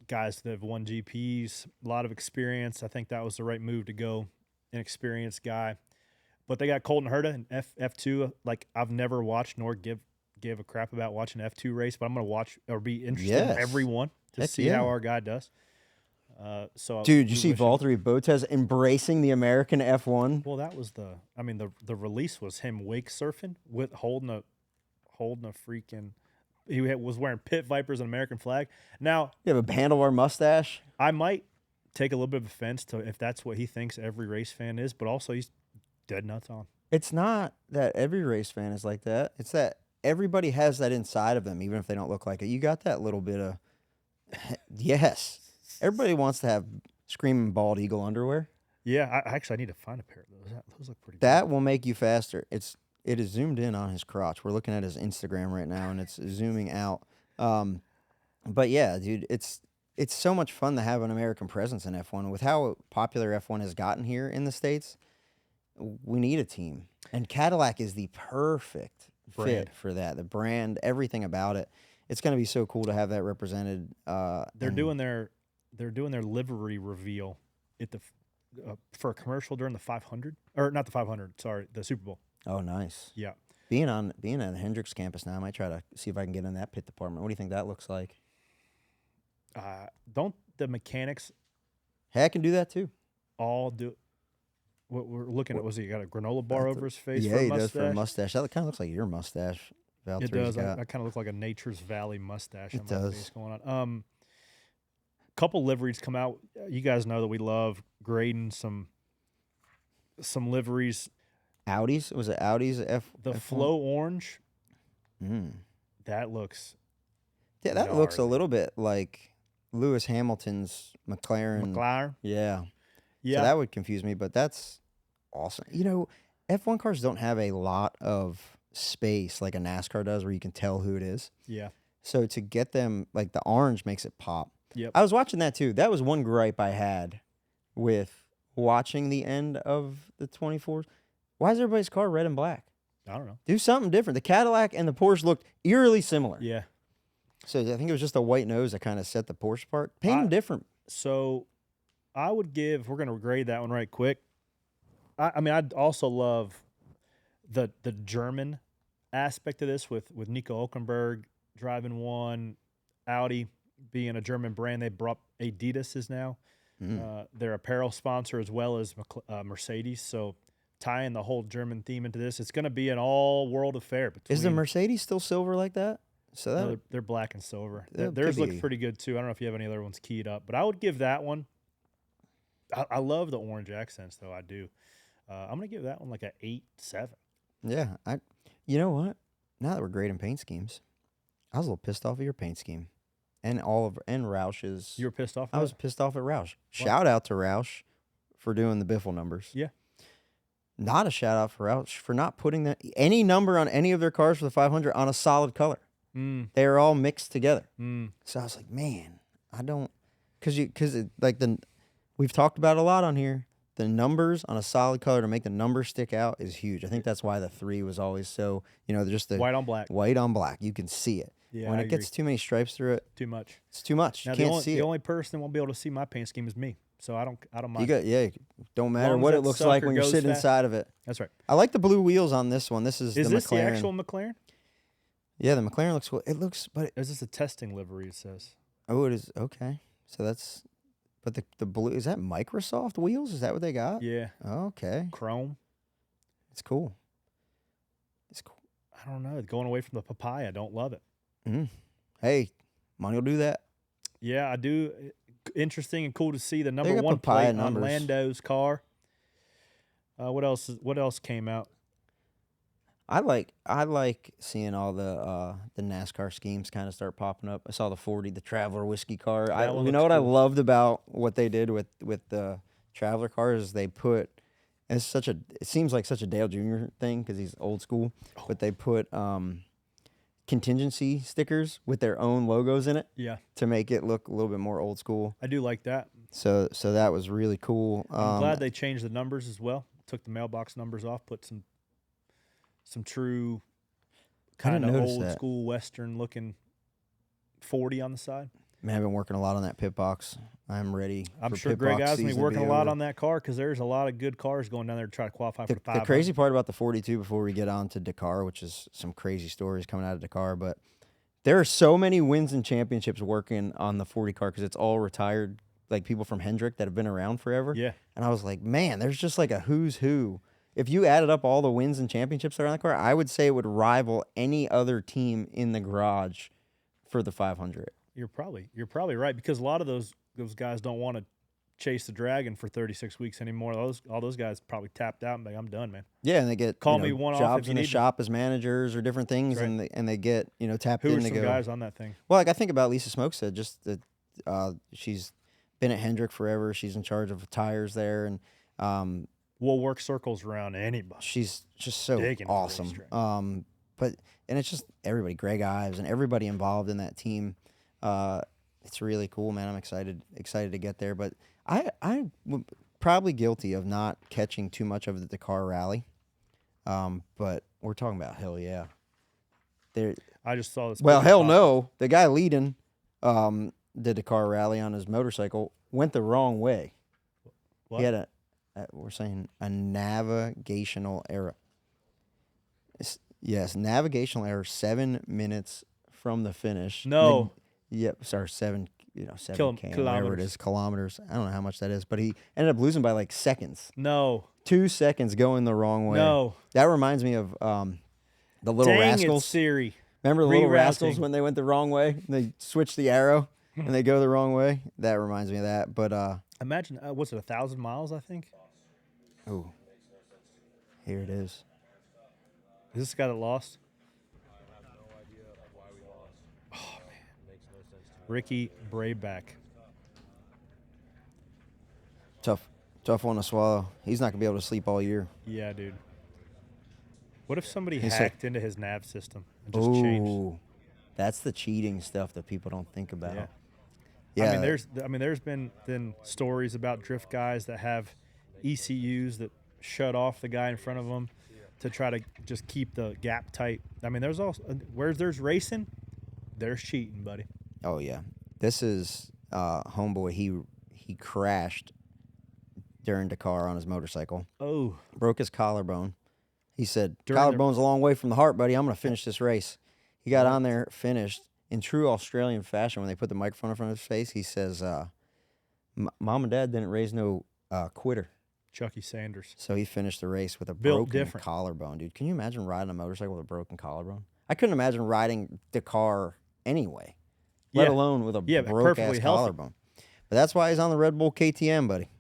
Guys that have won GPs, a lot of experience. I think that was the right move to go, an experienced guy. But they got Colton Herta in F2. Like, I've never watched nor give a crap about watching F2 race, but I'm going to watch or be interested in every one to see how our guy does. Dude, you see Valtteri Bottas embracing the American F1? Well, that was the release was him wake surfing with holding holding a freaking. Was wearing pit vipers and American flag. Now You have a handlebar mustache. I might take a little bit of offense to if that's what he thinks every race fan is, but also he's dead nuts on. It's not that every race fan is like that. It's that everybody has that inside of them, even if they don't look like it. You got that little bit of yes. Everybody wants to have screaming bald eagle underwear. Yeah, I need to find a pair of those. Those look pretty. That will make you faster. It is zoomed in on his crotch. We're looking at his Instagram right now, and it's zooming out. But yeah, dude, it's so much fun to have an American presence in F1. With how popular F1 has gotten here in the States, we need a team. And Cadillac is the perfect fit for that. The brand, everything about it. It's going to be so cool to have that represented. They're doing their livery reveal at the for a commercial during the 500 or not the 500. Sorry, the Super Bowl. Oh, nice. Yeah. Being at the Hendricks campus now, I might try to see if I can get in that pit department. What do you think that looks like? Don't the mechanics Hey, I can do that too. all do? What we're looking at was he got a granola bar over his face? Yeah, for a he mustache? does for a mustache. That kind of looks like your mustache. It does. I kind of look like a Nature's Valley mustache. It on does. My face going on. Couple liveries come out. You guys know that we love grading some liveries. Audis? Was it Audis? The F1? Flow Orange. Mm. That looks. Yeah, that looks a gnarly. little bit like Lewis Hamilton's McLaren. McLaren. Yeah. Yeah. So that would confuse me, but that's awesome. You know, F1 cars don't have a lot of space like a NASCAR does where you can tell who it is. Yeah. So to get them, like the orange makes it pop. Yep. I was watching that too. That was one gripe I had with watching the end of the 24s. Why is everybody's car red and black? I don't know. Do something different. The Cadillac and the Porsche looked eerily similar. Yeah. So I think it was just a white nose that kind of set the Porsche apart. Paint them different. So I would give, we're going to grade that one right quick. I mean, I'd also love the German aspect of this with Nico Hülkenberg driving one, Audi being a German brand. They brought Adidas is now their apparel sponsor as well as Mercedes. So tying the whole German theme into this, it's going to be an all-world affair. Is the Mercedes still silver like that? So that no, they're black and silver. That Theirs could look be- pretty good too. I don't know if you have any other ones keyed up, but I would give that one. I love the orange accents though. I do. I'm gonna give that one like an 8-7. Yeah, you know what? Now that we're grading paint schemes, I was a little pissed off at your paint scheme, and Roush's. You were pissed off. I was pissed off at Roush. Shout out to Roush for doing the Biffle numbers. Yeah. Not a shout out for Roush for not putting any number on any of their cars for the 500 on a solid color. They are all mixed together. So I was like, man, I don't, we've talked about it a lot on here. The numbers on a solid color to make the numbers stick out is huge. I think that's why the 3 was always so, just the white on black. White on black. You can see it. Yeah, when I it gets too many stripes through it, too much. it's too much. Now You can't see the it. only person that won't be able to see my paint scheme is me. So I don't mind. Don't matter Long as what that it looks like sucker when you're goes sitting fast. inside of it. That's right. I like the blue wheels on this one. This is the this McLaren. the actual McLaren? Yeah, the McLaren looks cool. It looks, but Or is this a testing livery? It says. oh, it is okay. So that's, but the blue, is that Microsoft wheels? Is that what they got? Yeah. Okay, Chrome. it's cool. It's cool. I don't know. Going away from the papaya. I don't love it. Hey, money will do that. Yeah, I do. Interesting and cool to see the number got 1 papaya plate numbers. on Lando's car. What else came out? I like seeing all the NASCAR schemes kind of start popping up. I saw the 40, the Traveler whiskey car. That one You know looks what I cool. loved about what they did with the Traveler cars is they put, and it seems like such a Dale Jr. thing because he's old school, but they put contingency stickers with their own logos in it Yeah, to make it look a little bit more old school. I do like that. So that was really cool. I'm glad they changed the numbers as well. Took the mailbox numbers off, put some true I didn't kind of notice old that. school Western looking 40 on the side. Man, I've been working a lot on that pit box. I'm ready. I'm for sure pit Greg box Osmond season to working be a lot over. on that car because there's a lot of good cars going down there to try to qualify for the 500. The crazy part about the 42 before we get on to Dakar, which is some crazy stories coming out of Dakar, but there are so many wins and championships working on the 40 car because it's all retired, like people from Hendrick that have been around forever. Yeah. And I was like, man, there's just like a who's who if you added up all the wins and championships that are on the car, I would say it would rival any other team in the garage for the 500. You're probably right, because a lot of those guys don't want to chase the dragon for 36 weeks anymore. All those guys probably tapped out and be like, I'm done, man. Yeah, and they get Call me one off jobs if you in the need shop as managers or different things, That's and they get tapped Who in are to some go. guys on that thing? Well, like I think about Lisa Smokestead, just that she's been at Hendrick forever. She's in charge of tires there, and We'll work circles around anybody. she's just so Digging the awesome. racetrack. And it's just everybody, Greg Ives and everybody involved in that team. It's really cool, man. I'm excited to get there. But I'm probably guilty of not catching too much of the Dakar Rally. But we're talking about hell yeah. I just saw this. Well, movie hell pop- no. The guy leading the Dakar Rally on his motorcycle went the wrong way. What? He had we're saying a navigational error. Yes, navigational error. 7 minutes from the finish. No. Yep. Sorry, 7 K, whatever it Kilometers. is, kilometers. I don't know how much that is, but he ended up losing by like seconds. No. 2 seconds going the wrong way. No. That reminds me of the Little Dang Rascals. it, Siri. Remember the Little Rascals Rerouting. when they went the wrong way? They switched the arrow and they go the wrong way. That reminds me of that. But Imagine, what's it, 1,000 miles, I think? oh, here it is. Is this the guy that lost? Ricky Brayback. Tough one to swallow. He's not gonna be able to sleep all year. Yeah, dude. What if somebody He said- hacked into his nav system and just changed? Ooh, that's the cheating stuff that people don't think about. Yeah. Yeah, I mean, there's been stories about drift guys that have ECUs that shut off the guy in front of them to try to just keep the gap tight. I mean, there's also where there's racing, there's cheating, buddy. Oh yeah, this is homeboy. He crashed during Dakar on his motorcycle. Oh, Broke his collarbone. He said, During the- "Collarbone's a long way from the heart, buddy. I'm gonna finish this race." He got on there, finished in true Australian fashion. When they put the microphone in front of his face, he says, "Mom and Dad didn't raise no quitter." Chucky Sanders. So he finished the race with a Built broken different. collarbone, dude. Can you imagine riding a motorcycle with a broken collarbone? I couldn't imagine riding Dakar anyway, let Yeah. alone with a Yeah, broke perfectly ass healthy. collarbone. But that's why he's on the Red Bull KTM, buddy.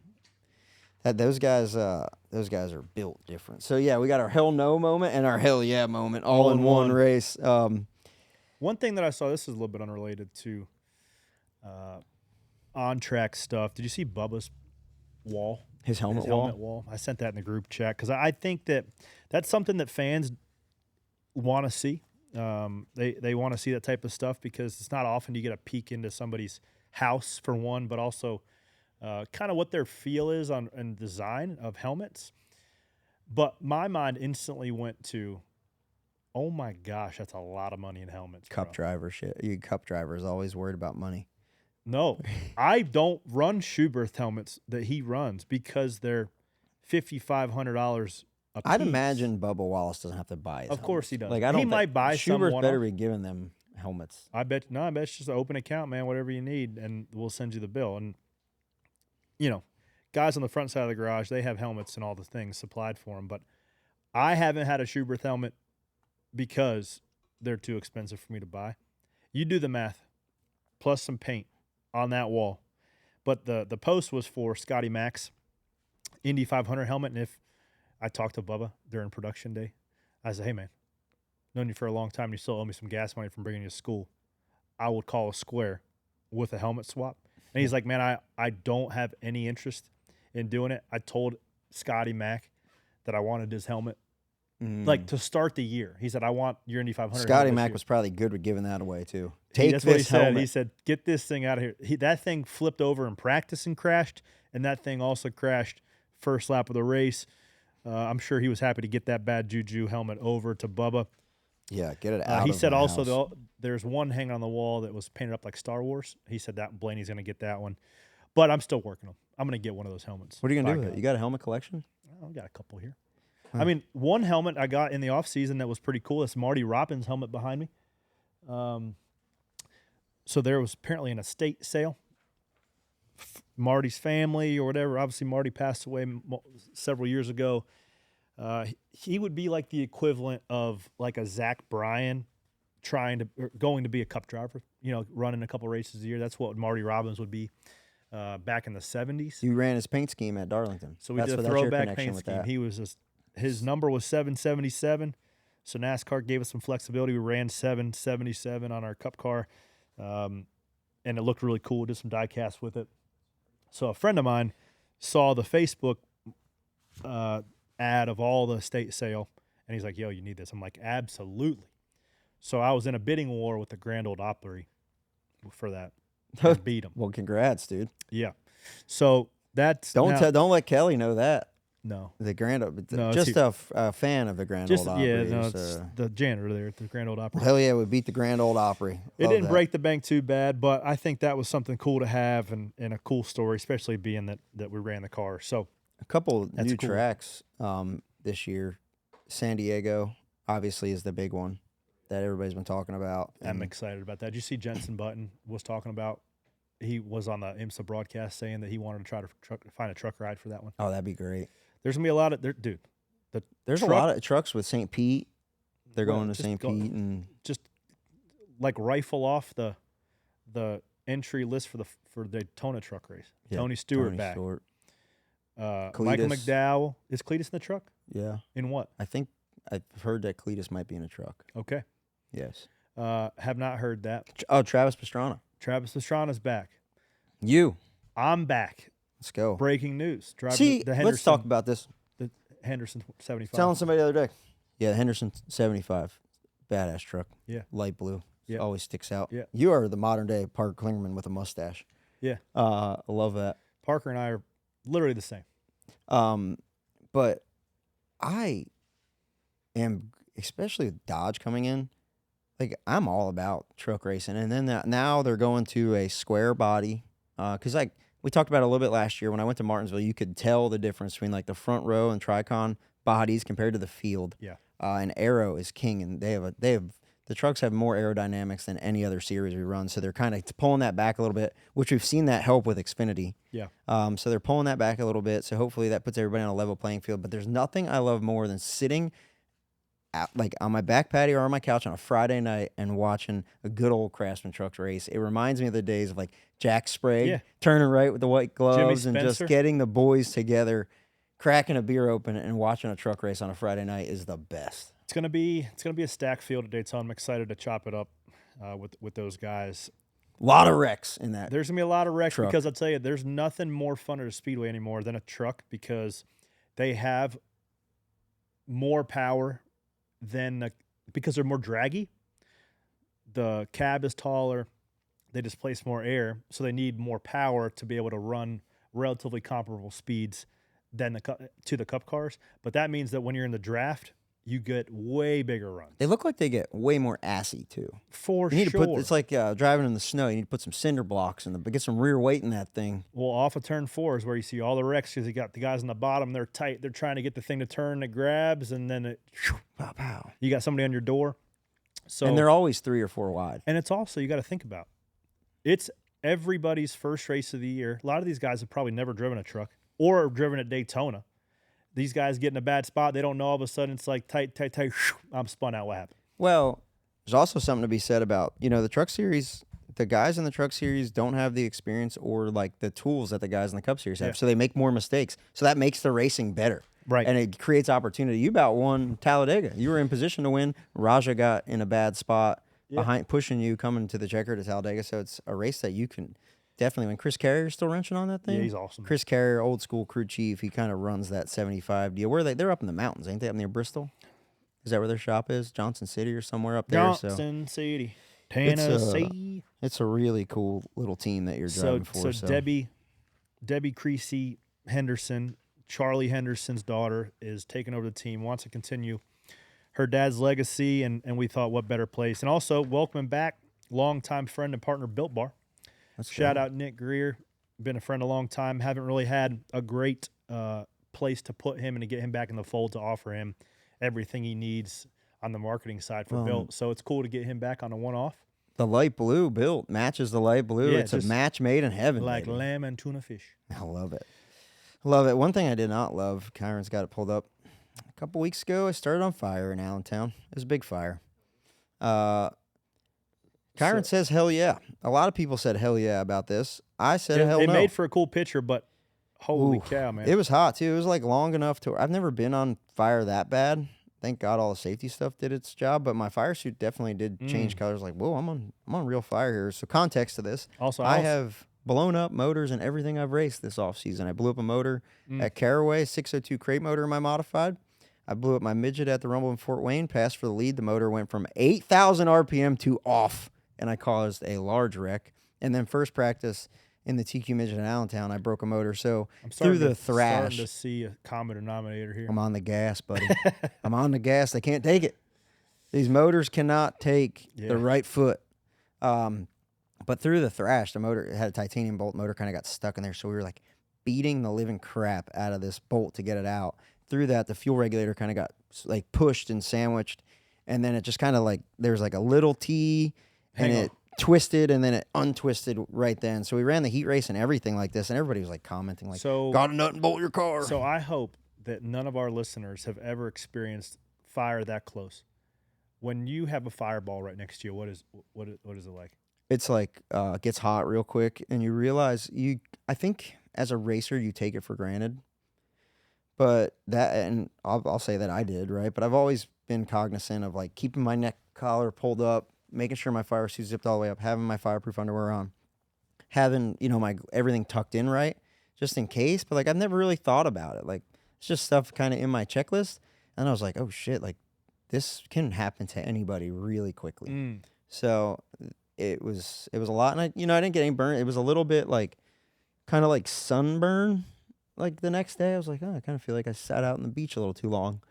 Those guys are built different. So yeah, we got our hell no moment and our hell yeah moment all in one race. One thing that I saw, this is a little bit unrelated to on-track stuff. Did you see Bubba's wall? His helmet His wall. helmet wall. I sent that in the group chat because I think that's something that fans want to see. They want to see that type of stuff because it's not often you get a peek into somebody's house for one, but also kind of what their feel is on design of helmets. But my mind instantly went to, oh my gosh, that's a lot of money in helmets. Cup bro. driver shit. You cup driver is always worried about money. No, I don't run Schubert helmets that he runs because they're $5,500 a I'd piece. imagine Bubba Wallace doesn't have to buy his Of course he helmets. does. Like I don't He might buy some Schubert's better one-off. be giving them helmets. I bet it's just an open account, man. Whatever you need, and we'll send you the bill. And guys on the front side of the garage, they have helmets and all the things supplied for them. But I haven't had a Schubert helmet because they're too expensive for me to buy. You do the math, plus some paint on that wall. But the post was for Scotty Mack's Indy 500 helmet, and if I talked to Bubba during production day, I said, "Hey man, known you for a long time, and you still owe me some gas money from bringing you to school. I would call a square with a helmet swap." And he's like, "Man, I don't have any interest in doing it. I told Scotty Mack that I wanted his helmet, like to start the year. He said, I want your Indy 500 Scotty helmet this Mack year." was probably good with giving that away too. That's what he this said. helmet. He said, "Get this thing out of here." That thing flipped over in practice and crashed, and that thing also crashed first lap of the race. I'm sure he was happy to get that bad juju helmet over to Bubba. Yeah, get it out. He of said my also house. there's one hanging on the wall that was painted up like Star Wars. He said that Blaney's going to get that one, but I'm still working on. I'm going to get one of those helmets. What are you gonna do By with it? God. You got a helmet collection? I got a couple here. I mean, one helmet I got in the off season that was pretty cool. It's Marty Robbins' helmet behind me. So there was apparently an estate sale. Marty's family or whatever. Obviously, Marty passed away several years ago. He would be like the equivalent of like a Zach Bryan going to be a Cup driver, running a couple races a year. That's what Marty Robbins would be back in the 70s. You ran his paint scheme at Darlington. So we did a throwback paint scheme. His number was 777. So NASCAR gave us some flexibility. We ran 777 on our Cup car, and it looked really cool. Did some die cast with it. So a friend of mine saw the Facebook ad of all the estate sale, and he's like, "Yo, you need this." I'm like, "Absolutely." So I was in a bidding war with the Grand Ole Opry for that. And beat him. Well, congrats, dude. Yeah. So that's don't let Kelly know that. No. The Grand Ole, No, just a fan of the Grand Ole Opry. Yeah, no, it's the janitor there at the Grand Ole Opry. Hell yeah, we beat the Grand Ole Opry. It didn't break the bank too bad, but I think that was something cool to have and a cool story, especially being that we ran the car. So a couple new cool. tracks this year. San Diego obviously is the big one that everybody's been talking about. I'm excited about that. Did you see Jensen Button was talking about? He was on the IMSA broadcast saying that he wanted to try to find a truck ride for that one. Oh, that'd be great. There's gonna be a lot of dude. There's a lot of trucks with St. Pete. They're going to St. Pete and just like rifle off the entry list for the Daytona truck race. Yeah, Tony Stewart Tony back. Stewart. Michael McDowell. Is Cletus in the truck? Yeah. In what? I think I've heard that Cletus might be in a truck. Okay. Yes. Have not heard that. Oh, Travis Pastrana. Travis Pastrana's back. I'm back. Let's go. Breaking news. See, let's talk about this. The Henderson 75. Telling somebody the other day. Yeah, the Henderson 75. Badass truck. Yeah. Light blue. Yeah. Always sticks out. Yeah. You are the modern day Parker Klingerman with a mustache. Yeah. I love that. Parker and I are literally the same. But I am, especially with Dodge coming in, like I'm all about truck racing. And then now they're going to a square body. Because like we talked about it a little bit last year when I went to Martinsville, you could tell the difference between like the front row and Tricon bodies compared to the field. Yeah. And Aero is king, and the trucks have more aerodynamics than any other series we run. So they're kind of pulling that back a little bit, which we've seen that help with Xfinity. Yeah. So they're pulling that back a little bit. So hopefully that puts everybody on a level playing field. But there's nothing I love more than sitting like on my back patio or on my couch on a Friday night and watching a good old Craftsman Trucks race. It reminds me of the days of like Jack Sprague turning right with the white gloves and just getting the boys together, cracking a beer open and watching a truck race on a Friday night is the best. It's gonna be a stack field at Daytona. I'm excited to chop it up with those guys. A lot of wrecks in that. There's gonna be a lot of wrecks truck. Because I'll tell you, there's nothing more fun at a speedway anymore than a truck because they have more power because they're more draggy. The cab is taller. They displace more air, so they need more power to be able to run relatively comparable speeds than to the Cup cars. But that means that when you're in the draft, you get way bigger runs. They look like they get way more assy too. For you need sure. To put, it's like driving in the snow. You need to put some cinder blocks in get some rear weight in that thing. Well, off of turn 4 is where you see all the wrecks because you got the guys on the bottom. They're tight. They're trying to get the thing to turn. It grabs, and then pow, pow. You got somebody on your door. So and they're always 3 or 4 wide. And it's also, you got to think about, it's everybody's first race of the year. A lot of these guys have probably never driven a truck or driven at Daytona. These guys get in a bad spot. They don't know all of a sudden it's like tight. I'm spun out. What happened? Well, there's also something to be said about, the truck series. The guys in the truck series don't have the experience or like the tools that the guys in the Cup series have. Yeah. So they make more mistakes. So that makes the racing better. Right. And it creates opportunity. You about won Talladega. You were in position to win. Raja got in a bad spot behind pushing you coming to the checker to Talladega. So it's a race that you can definitely win. Chris Carrier's still wrenching on that thing. Yeah, he's awesome. Chris Carrier, old school crew chief. He kind of runs that 75 deal. Where are they? They're up in the mountains, ain't they? Up near Bristol. Is that where their shop is? Johnson City or somewhere up there. Johnson City, Tennessee. It's a really cool little team that you're driving for. So Debbie Creasy Henderson, Charlie Henderson's daughter, is taking over the team, wants to continue her dad's legacy, and we thought what better place. And also welcoming back longtime friend and partner Built Bar. Shout out Nick Greer, been a friend a long time. Haven't really had a great place to put him and to get him back in the fold to offer him everything he needs on the marketing side for Built. So it's cool to get him back on a one-off. The light blue Built matches the light blue. Yeah, it's a match made in heaven. Like baby. lamb and tuna fish. I love it. Love it. One thing I did not love, Kyron's got it pulled up. A couple weeks ago, I started on fire in Allentown. It was a big fire. Kyron says hell yeah. A lot of people said hell yeah about this. I said hell no. It made for a cool picture, but holy cow, man. It was hot, too. It was like long enough to – I've never been on fire that bad. Thank God all the safety stuff did its job, but my fire suit definitely did change colors. Like, whoa, I'm on real fire here. So context to this. I have blown up motors and everything I've raced this offseason. I blew up a motor at Caraway, 602 crate motor in my modified. I blew up my midget at the Rumble in Fort Wayne, passed for the lead. The motor went from 8,000 RPM to off, and I caused a large wreck. And then first practice in the TQ midget in Allentown, I broke a motor. So through the thrash. I'm starting to see a common denominator here. I'm on the gas, buddy. I'm on the gas. They can't take it. These motors cannot take the right foot. But through the thrash, the motor had a titanium bolt. Motor kind of got stuck in there, so we were like beating the living crap out of this bolt to get it out. Through that, the fuel regulator kind of got like pushed and sandwiched, and then it just kind of like there's like a little T, and it twisted, and then it untwisted right then. So we ran the heat race and everything like this, and everybody was like commenting like, "Got to nut and bolt your car." So I hope that none of our listeners have ever experienced fire that close. When you have a fireball right next to you, what is it like? It's like it gets hot real quick, and you realize I think as a racer you take it for granted. But and I'll say that I did, right? But I've always been cognizant of like keeping my neck collar pulled up, making sure my fire suit's zipped all the way up, having my fireproof underwear on, having, my everything tucked in right, just in case. But like I've never really thought about it. Like it's just stuff kind of in my checklist. And I was like, oh shit, like this can happen to anybody really quickly. So it was a lot. And I didn't get any burn. It was a little bit like kind of like sunburn. Like the next day, I was like, I kind of feel like I sat out on the beach a little too long.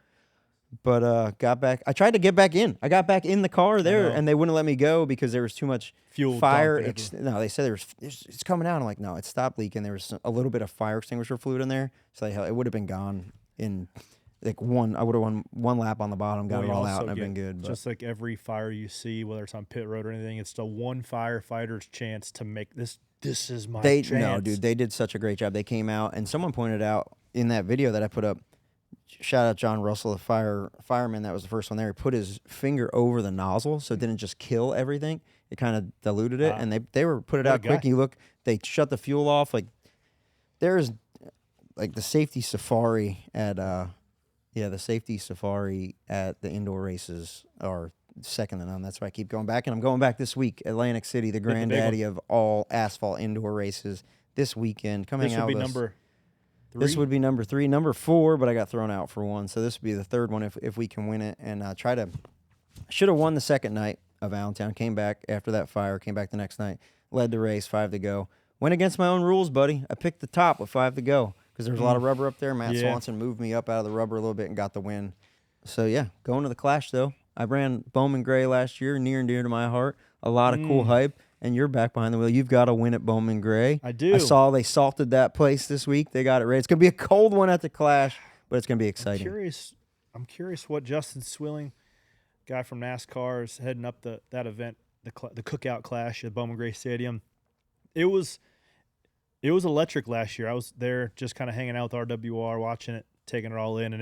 But got back. I tried to get back in. I got back in the car there, and they wouldn't let me go because there was too much fuel fire. No, they said it's coming out. I'm like, no, it stopped leaking. There was a little bit of fire extinguisher fluid in there, so it would have been gone in like one. I would have won one lap on the bottom, got it all out, and I've been good. But. Just like every fire you see, whether it's on pit road or anything, it's the one firefighter's chance to make this. This is my chance. No, dude, they did such a great job. They came out, and someone pointed out in that video that I put up, shout out John Russell, the fireman that was the first one there. He put his finger over the nozzle so it didn't just kill everything. It kind of diluted it, and they were put it out quick. And you look, they shut the fuel off. Like there's like the safety safari at the indoor races are second to none. That's why I keep going back, and I'm going back this week. Atlantic City, the granddaddy of all asphalt indoor races, this weekend. This would be number 3. This would be number 3, number 4, but I got thrown out for one, so this would be the third one if we can win it. And should have won the second night of Allentown. Came back after that fire. Came back the next night. Led the race, 5 to go. Went against my own rules, buddy. I picked the top with 5 to go because there was a lot of rubber up there. Matt Swanson moved me up out of the rubber a little bit and got the win. So yeah, going to the Clash though. I ran Bowman Gray last year, near and dear to my heart. A lot of cool hype, and you're back behind the wheel. You've got to win at Bowman Gray. I do. I saw they salted that place this week. They got it ready. It's going to be a cold one at the Clash, but it's going to be exciting. I'm curious what Justin Swilling, guy from NASCAR, is heading up that event, the Cookout Clash at Bowman Gray Stadium. It was electric last year. I was there just kind of hanging out with RWR, watching it, taking it all in, and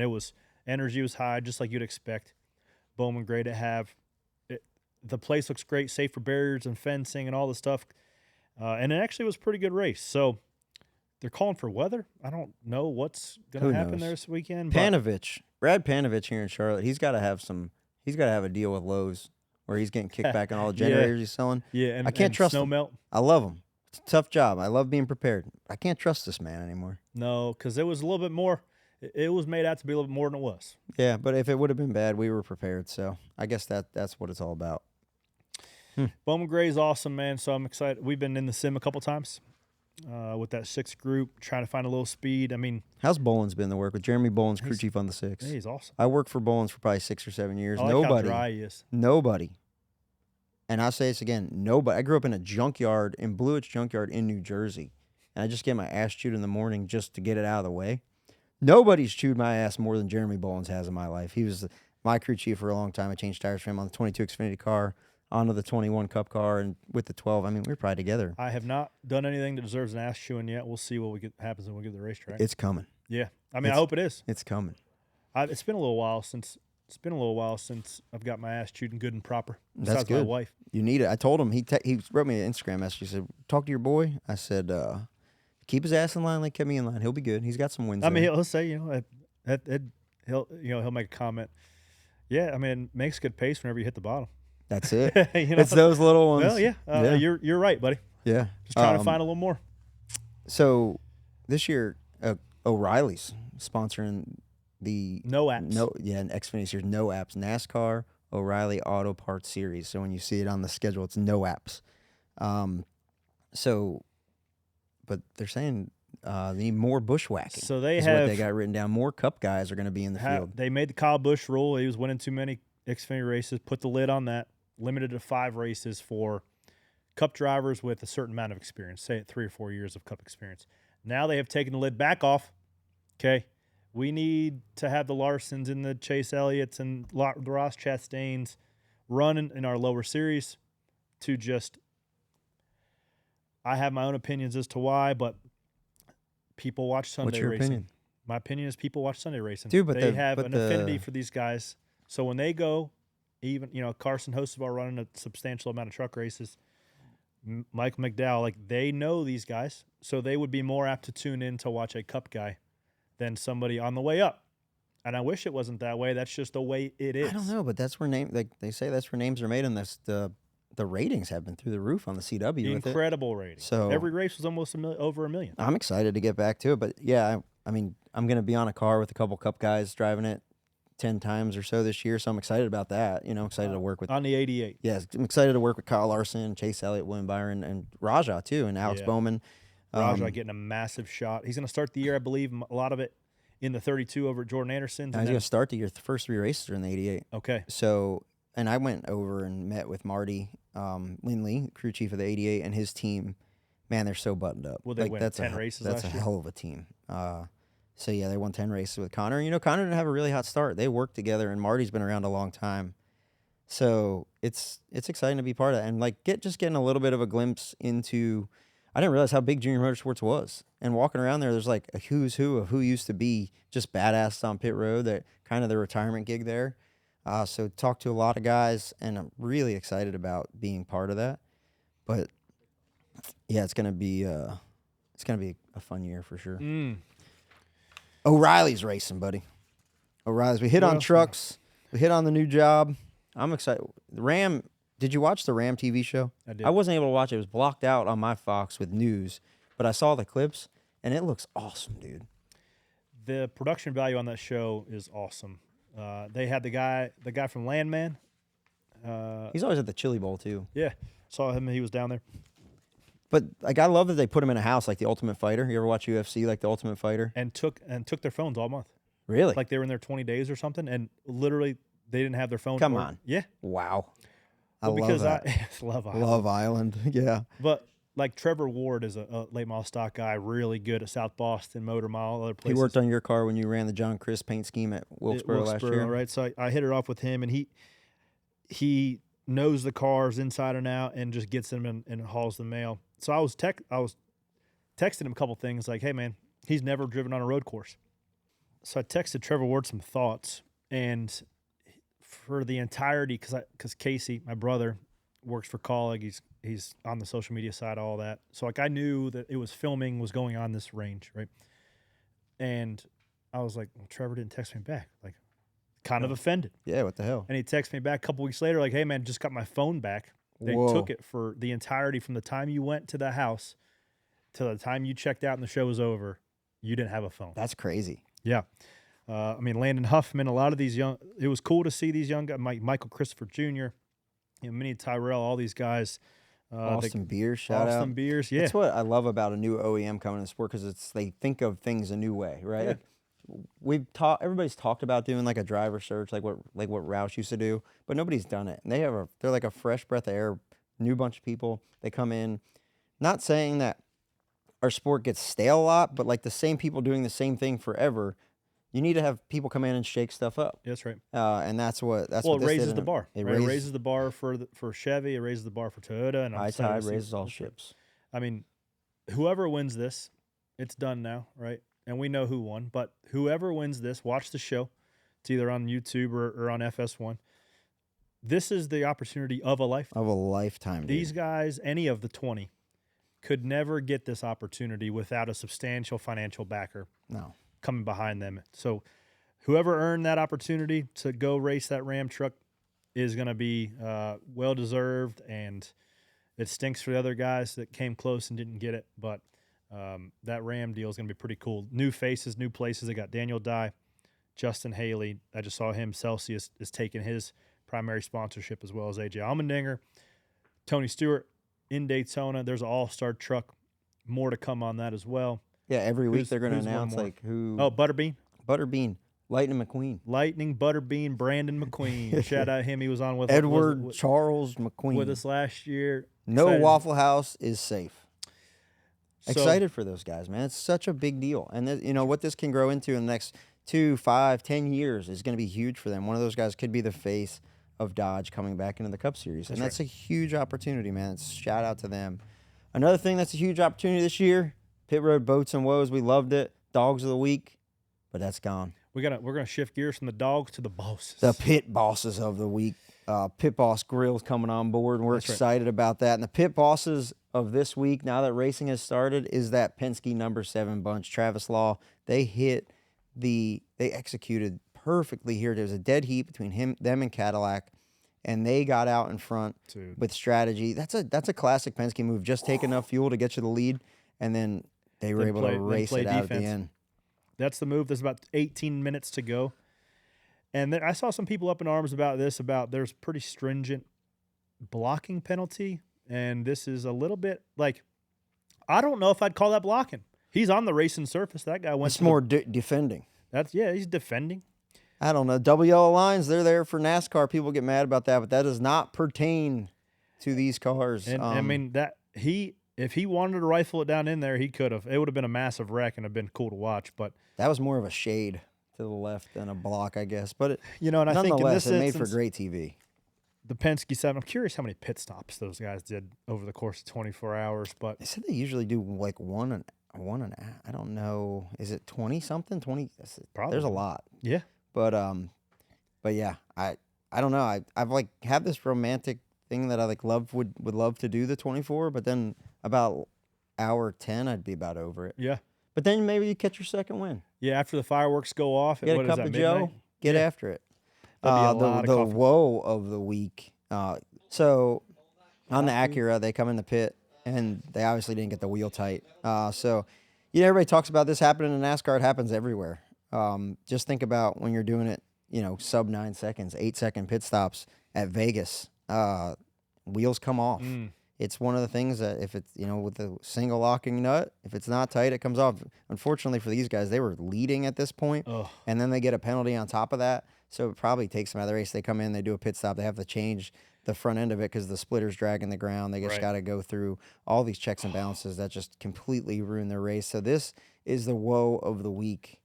energy was high, just like you'd expect. Bowman Gray to have. The place looks great, safe for barriers and fencing and all the stuff. And it actually was a pretty good race. So they're calling for weather. I don't know what's going to happen there this weekend. Brad Panovich here in Charlotte, he's got to have a deal with Lowe's where he's getting kicked back on all the generators he's selling. Yeah, and I can't trust snow him. melt. I love him. It's a tough job. I love being prepared. I can't trust this man anymore. No, because it was a little bit more. It was made out to be a little bit more than it was. Yeah, but if it would have been bad, we were prepared. So I guess that's what it's all about. Bowman Gray is awesome, man. So I'm excited. We've been in the sim a couple times with that 6 group, trying to find a little speed. I mean, how's Boland's been to work with Jeremy Boland's crew chief on the 6? He's awesome. I worked for Boland's for probably 6 or 7 years. I like how dry he is. Nobody. And I'll say this again. Nobody. I grew up in a junkyard, in Blue Ridge Junkyard in New Jersey, and I just get my ass chewed in the morning just to get it out of the way. Nobody's chewed my ass more than Jeremy Boland's has in my life. He was my crew chief for a long time. I changed tires for him on the 22 Xfinity car, onto the 21 Cup car, and with the 12. I mean, we were probably together. I have not done anything that deserves an ass chewing yet. We'll see what happens when we get to the racetrack. It's coming. Yeah. I mean, I hope it is. It's coming. It's been a little while since I've got my ass chewed and good and proper. That's Besides my good. wife. You need it. I told him. He wrote me an Instagram message. He said, "Talk to your boy." I said, "Keep his ass in line like kept me in line. He'll be good. He's got some wins." I mean, there." he'll say, he'll make a comment. Yeah, I mean, it makes good pace whenever you hit the bottom. That's it. You know? It's those little ones. Well, yeah, Yeah. You're right, buddy. Yeah. Just trying to find a little more. So this year, O'Reilly's sponsoring the No apps. in Xfinity Series, no apps. NASCAR O'Reilly Auto Parts Series. So when you see it on the schedule, it's no apps. But they're saying they need more bushwhacking. So they is have what they got written down. More Cup guys are going to be in the field. They made the Kyle Busch rule. He was winning too many Xfinity races. Put the lid on that. Limited to 5 races for Cup drivers with a certain amount of experience. Say it 3 or 4 years of Cup experience. Now they have taken the lid back off. Okay, we need to have the Larsons and the Chase Elliott's and the Ross Chastains run in our lower series to just. I have my own opinions as to why, but people watch Sunday What's your racing. opinion? My opinion is people watch Sunday racing. Dude, but they the- have but an the- affinity for these guys. So when they go, even Carson Hocevar running a substantial amount of truck races, Michael McDowell, like they know these guys, so they would be more apt to tune in to watch a Cup guy than somebody on the way up. And I wish it wasn't that way. That's just the way it is. I don't know, but that's where they say that's where names are made, and that's the ratings have been through the roof on the CW. with it. Incredible rating. So every race was almost over 1 million. I'm excited to get back to it, but yeah, I mean, I'm going to be on a car with a couple Cup guys driving it 10 times or so this year, so I'm excited about that. Excited to work with. On the 88. Yes, I'm excited to work with Kyle Larson, Chase Elliott, William Byron, and Raja too, and Alex Yeah. Bowman. Raja getting a massive shot. He's going to start the year, I believe, a lot of it in the 32 over at Jordan Anderson's. He's going to start the year. The first 3 races are in the 88. Okay. So, and I went over and met with Marty Lindley, crew chief of the 88, and his team. Man, they're so buttoned up. Well, they went 10 races That's last a year? hell of a team. So, yeah, they won 10 races with Connor. Connor didn't have a really hot start. They worked together, and Marty's been around a long time. So it's exciting to be part of that. And, just getting a little bit of a glimpse into – I didn't realize how big junior motorsports was. And walking around there, there's, a who's who of who used to be just badass on pit road, that kind of the retirement gig there. So talked to a lot of guys, and I'm really excited about being part of that. But, yeah, it's going to be a fun year for sure. O'Reilly's racing, buddy. O'Reilly's. We hit on trucks. We hit on the new job. I'm excited. The Ram. Did you watch the Ram TV show? I did. I wasn't able to watch it. It was blocked out on my Fox with news, but I saw the clips, and it looks awesome, dude. The production value on that show is awesome. They had the guy from Landman. He's always at the Chili Bowl too. Yeah, saw him. He was down there. But I love that they put him in a house like the Ultimate Fighter. You ever watch UFC like the Ultimate Fighter? And took their phones all month. Really? Like they were in there 20 days or something, and literally they didn't have their phone. Come on. Yeah. Wow. Well, love that. I love Island. Love Island. Yeah. But like Trevor Ward is a late model stock guy, really good at South Boston, Motor Mile, other places. He worked on your car when you ran the John Chris paint scheme at Wilkesboro last year. Right. So I hit it off with him, and he knows the cars inside and out, and just gets them and hauls the mail. So I was texting him a couple things like, "Hey man, he's never driven on a road course." So I texted Trevor Ward some thoughts, and for the entirety, because Casey, my brother, works for Colleague. He's on the social media side, all that. So I knew that it was filming was going on this range, right? And I was like, well, Trevor didn't text me back, kind of offended. Yeah, what the hell? And he texted me back a couple weeks later, like, "Hey man, just got my phone back. They Whoa. took it for the entirety from the time you went to the house to the time you checked out and the show was over. You didn't have a phone." That's crazy. Yeah. Landon Huffman, a lot of these it was cool to see these young guys, Michael Christopher Jr., Minnie Tyrell, all these guys. Austin Beers, shout out. Austin Beers, yeah. That's what I love about a new OEM coming in the sport, because they think of things a new way, right? Yeah. Everybody's talked about doing a driver search, like what Roush used to do, but nobody's done it. And they're like a fresh breath of air, new bunch of people. They come in, not saying that our sport gets stale a lot, but the same people doing the same thing forever. You need to have people come in and shake stuff up. That's right. And that's what It this raises did. the bar. It Right? It raises the bar for Chevy. It raises the bar for Toyota. And high tide raises all ships. I mean, whoever wins this, it's done now, right? And we know who won. But whoever wins this, watch the show. It's either on YouTube or on FS1. This is the opportunity of a lifetime. Of a lifetime, dude. These guys, any of the 20, could never get this opportunity without a substantial financial backer coming behind them. So whoever earned that opportunity to go race that Ram truck is going to be well-deserved, and it stinks for the other guys that came close and didn't get it. But that Ram deal is going to be pretty cool. New faces, new places. They got Daniel Dye, Justin Haley. I just saw him. Celsius is taking his primary sponsorship, as well as AJ Allmendinger, Tony Stewart in Daytona. There's an all-star truck. More to come on that as well. Yeah, every week they're going to announce like who. Oh, Butterbean. Lightning McQueen. Lightning Butterbean, Brandon McQueen. Shout out him. He was on with Edward Charles McQueen with us last year. No Excited. Waffle House is safe. So, Excited for those guys, man. It's such a big deal. And you know what this can grow into in the next 2, 5, 10 years is going to be huge for them. One of those guys could be the face of Dodge coming back into the Cup Series. And that's a huge opportunity, man. It's shout out to them. Another thing that's a huge opportunity this year, Pit Road Boats and Woes. We loved it. Dogs of the Week, but that's gone. We're gonna shift gears from the dogs to the bosses. The pit bosses of the week. Pit Boss Grill's coming on board, and we're excited about that. And the pit bosses of this week, now that racing has started, is that Penske number 7 bunch. Travis Law, they executed perfectly here. There was a dead heat between them and Cadillac, and they got out in front with strategy. That's a classic Penske move. Just take enough fuel to get you the lead, and then they were able to race it out at the end. That's the move. There's about 18 minutes to go. And then I saw some people up in arms about this, about there's pretty stringent blocking penalty. And this is a little bit like, I don't know if I'd call that blocking. He's on the racing surface. That guy went. It's more defending. He's defending. I don't know. Double yellow lines, they're there for NASCAR. People get mad about that, but that does not pertain to these cars. And I mean, if he wanted to rifle it down in there, he could have. It would have been a massive wreck and have been cool to watch. But that was more of a shade to the left than a block, I guess. But and I think in this it made instance, for great TV. The Penske 7. I'm curious how many pit stops those guys did over the course of 24 hours. But they said they usually do like one and I don't know. Is it 20 something? 20? Probably. There's a lot. Yeah. But yeah, I don't know. I've like have this romantic thing that I like would love to do the 24, but then about hour 10 I'd be about over it. Yeah. But then maybe you catch your second win. Yeah, after the fireworks go off. Get a cup of Joe. Get after it. The woe of the week. So on the Acura, they come in the pit, and they obviously didn't get the wheel tight. So everybody talks about this happening in NASCAR. It happens everywhere. Just think about when you're doing it, sub 9 seconds, 8-second pit stops at Vegas. Wheels come off. It's one of the things that if it's, with the single locking nut, if it's not tight, it comes off. Unfortunately for these guys, they were leading at this point, and then they get a penalty on top of that. So it probably takes them out of the race. They come in, they do a pit stop. They have to change the front end of it because the splitter's dragging the ground. They just got to go through all these checks and balances that just completely ruin their race. So this is the woe of the week.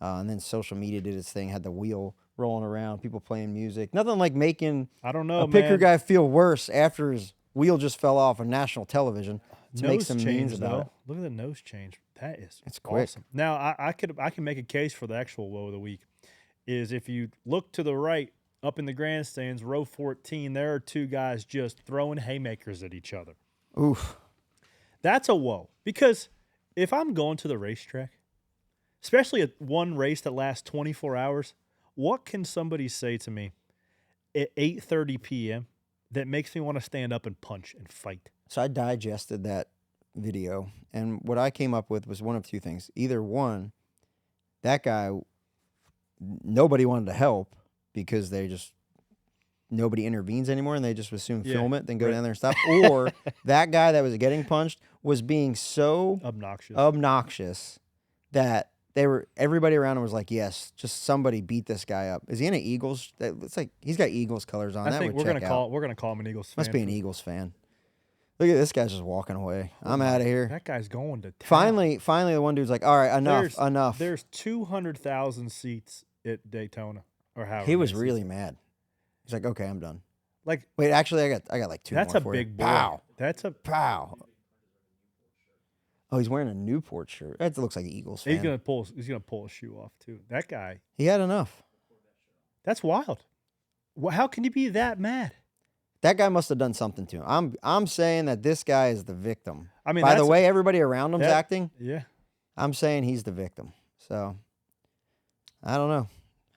And then social media did its thing, had the wheel rolling around, people playing music. Nothing like making a picker guy feel worse after his wheel just fell off on national television to make some memes about it. Look at the nose change. That is quick. Awesome. Now, I can make a case for the actual woe of the week. Is if you look to the right, up in the grandstands, row 14, there are two guys just throwing haymakers at each other. Oof. That's a woe. Because if I'm going to the racetrack, especially at one race that lasts 24 hours, what can somebody say to me at 8:30 p.m. that makes me want to stand up and punch and fight? So I digested that video, and what I came up with was one of two things. Either one, that guy, nobody wanted to help because nobody intervenes anymore, and they just assume film it, then go down there and stop. Or that guy that was getting punched was being so obnoxious that everybody around him was like, yes, just somebody beat this guy up. Is he in an Eagles? It's like he's got Eagles colors on. I think we're gonna call him an Eagles fan. Must be an Eagles fan. Look at this guy's just walking away. I'm out of here. That guy's going to town. Finally, the one dude's like, all right, enough. There's 200,000 seats at Daytona, or however. He was really mad. He's like, okay, I'm done. Like, wait, actually, I got like two more. That's a big boy. Pow. That's a pow. Oh, he's wearing a Newport shirt. That looks like an Eagles fan. He's gonna pull a shoe off too. That guy. He had enough. That's wild. How can you be that mad? That guy must have done something to him. I'm saying that this guy is the victim. I mean, by the way everybody around him's that- acting, Yeah. I'm saying he's the victim. So I don't know.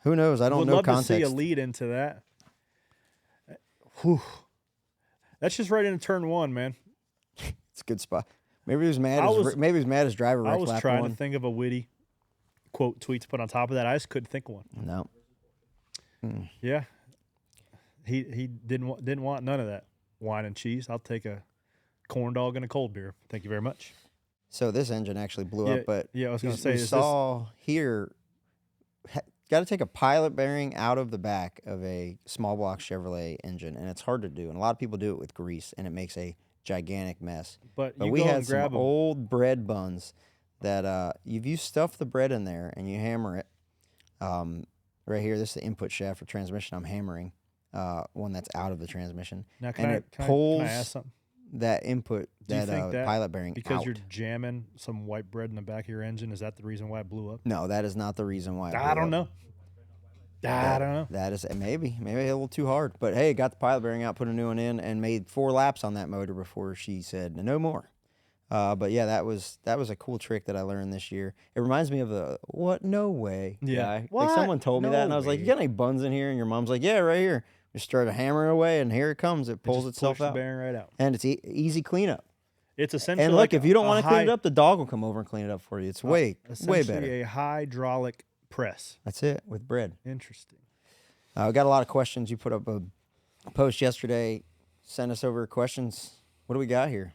Who knows? I don't Would know love context. to see a lead into that. Whew. That's just right into turn one, man. It's a good spot. Maybe he was mad. Maybe he was mad his driver I wrecked was lap trying one. to think of a witty quote tweet to put on top of that. I just couldn't think of one. No. Yeah. He didn't want none of that wine and cheese. I'll take a corn dog and a cold beer. Thank you very much. So this engine actually blew up, but yeah, I was going to say, we saw here. Got to take a pilot bearing out of the back of a small block Chevrolet engine, and it's hard to do. And a lot of people do it with grease, and it makes a gigantic mess. But you we go had and grab some 'em. old bread buns that if you stuff the bread in there and you hammer it, right here, this is the input shaft for transmission. I'm hammering one that's out of the transmission, Now, and it pulls can I ask something? that input, Do you that, think that pilot bearing because out. you're jamming some white bread in the back of your engine, is that the reason why it blew up? No, that is not the reason why. It I blew don't up. know. I don't know. That is maybe a little too hard. But hey, got the pilot bearing out, put a new one in, and made 4 laps on that motor before she said no more. But yeah, that was a cool trick that I learned this year. It reminds me of the what? No way, Yeah. guy. What? Like someone told me No that, and I was like, way. "You got any buns in here?" And your mom's like, "Yeah, right here." Just started hammering away, and here it comes. It pulls Just itself push the out, bearing right out. and it's easy cleanup. It's essentially And look, like if you don't a want to clean it high- up, the dog will come over and clean it up for you. It's way essentially better. a hydraulic press. That's it with bread. Interesting. We got a lot of questions. You put up a post yesterday. Send us over questions. What do we got here?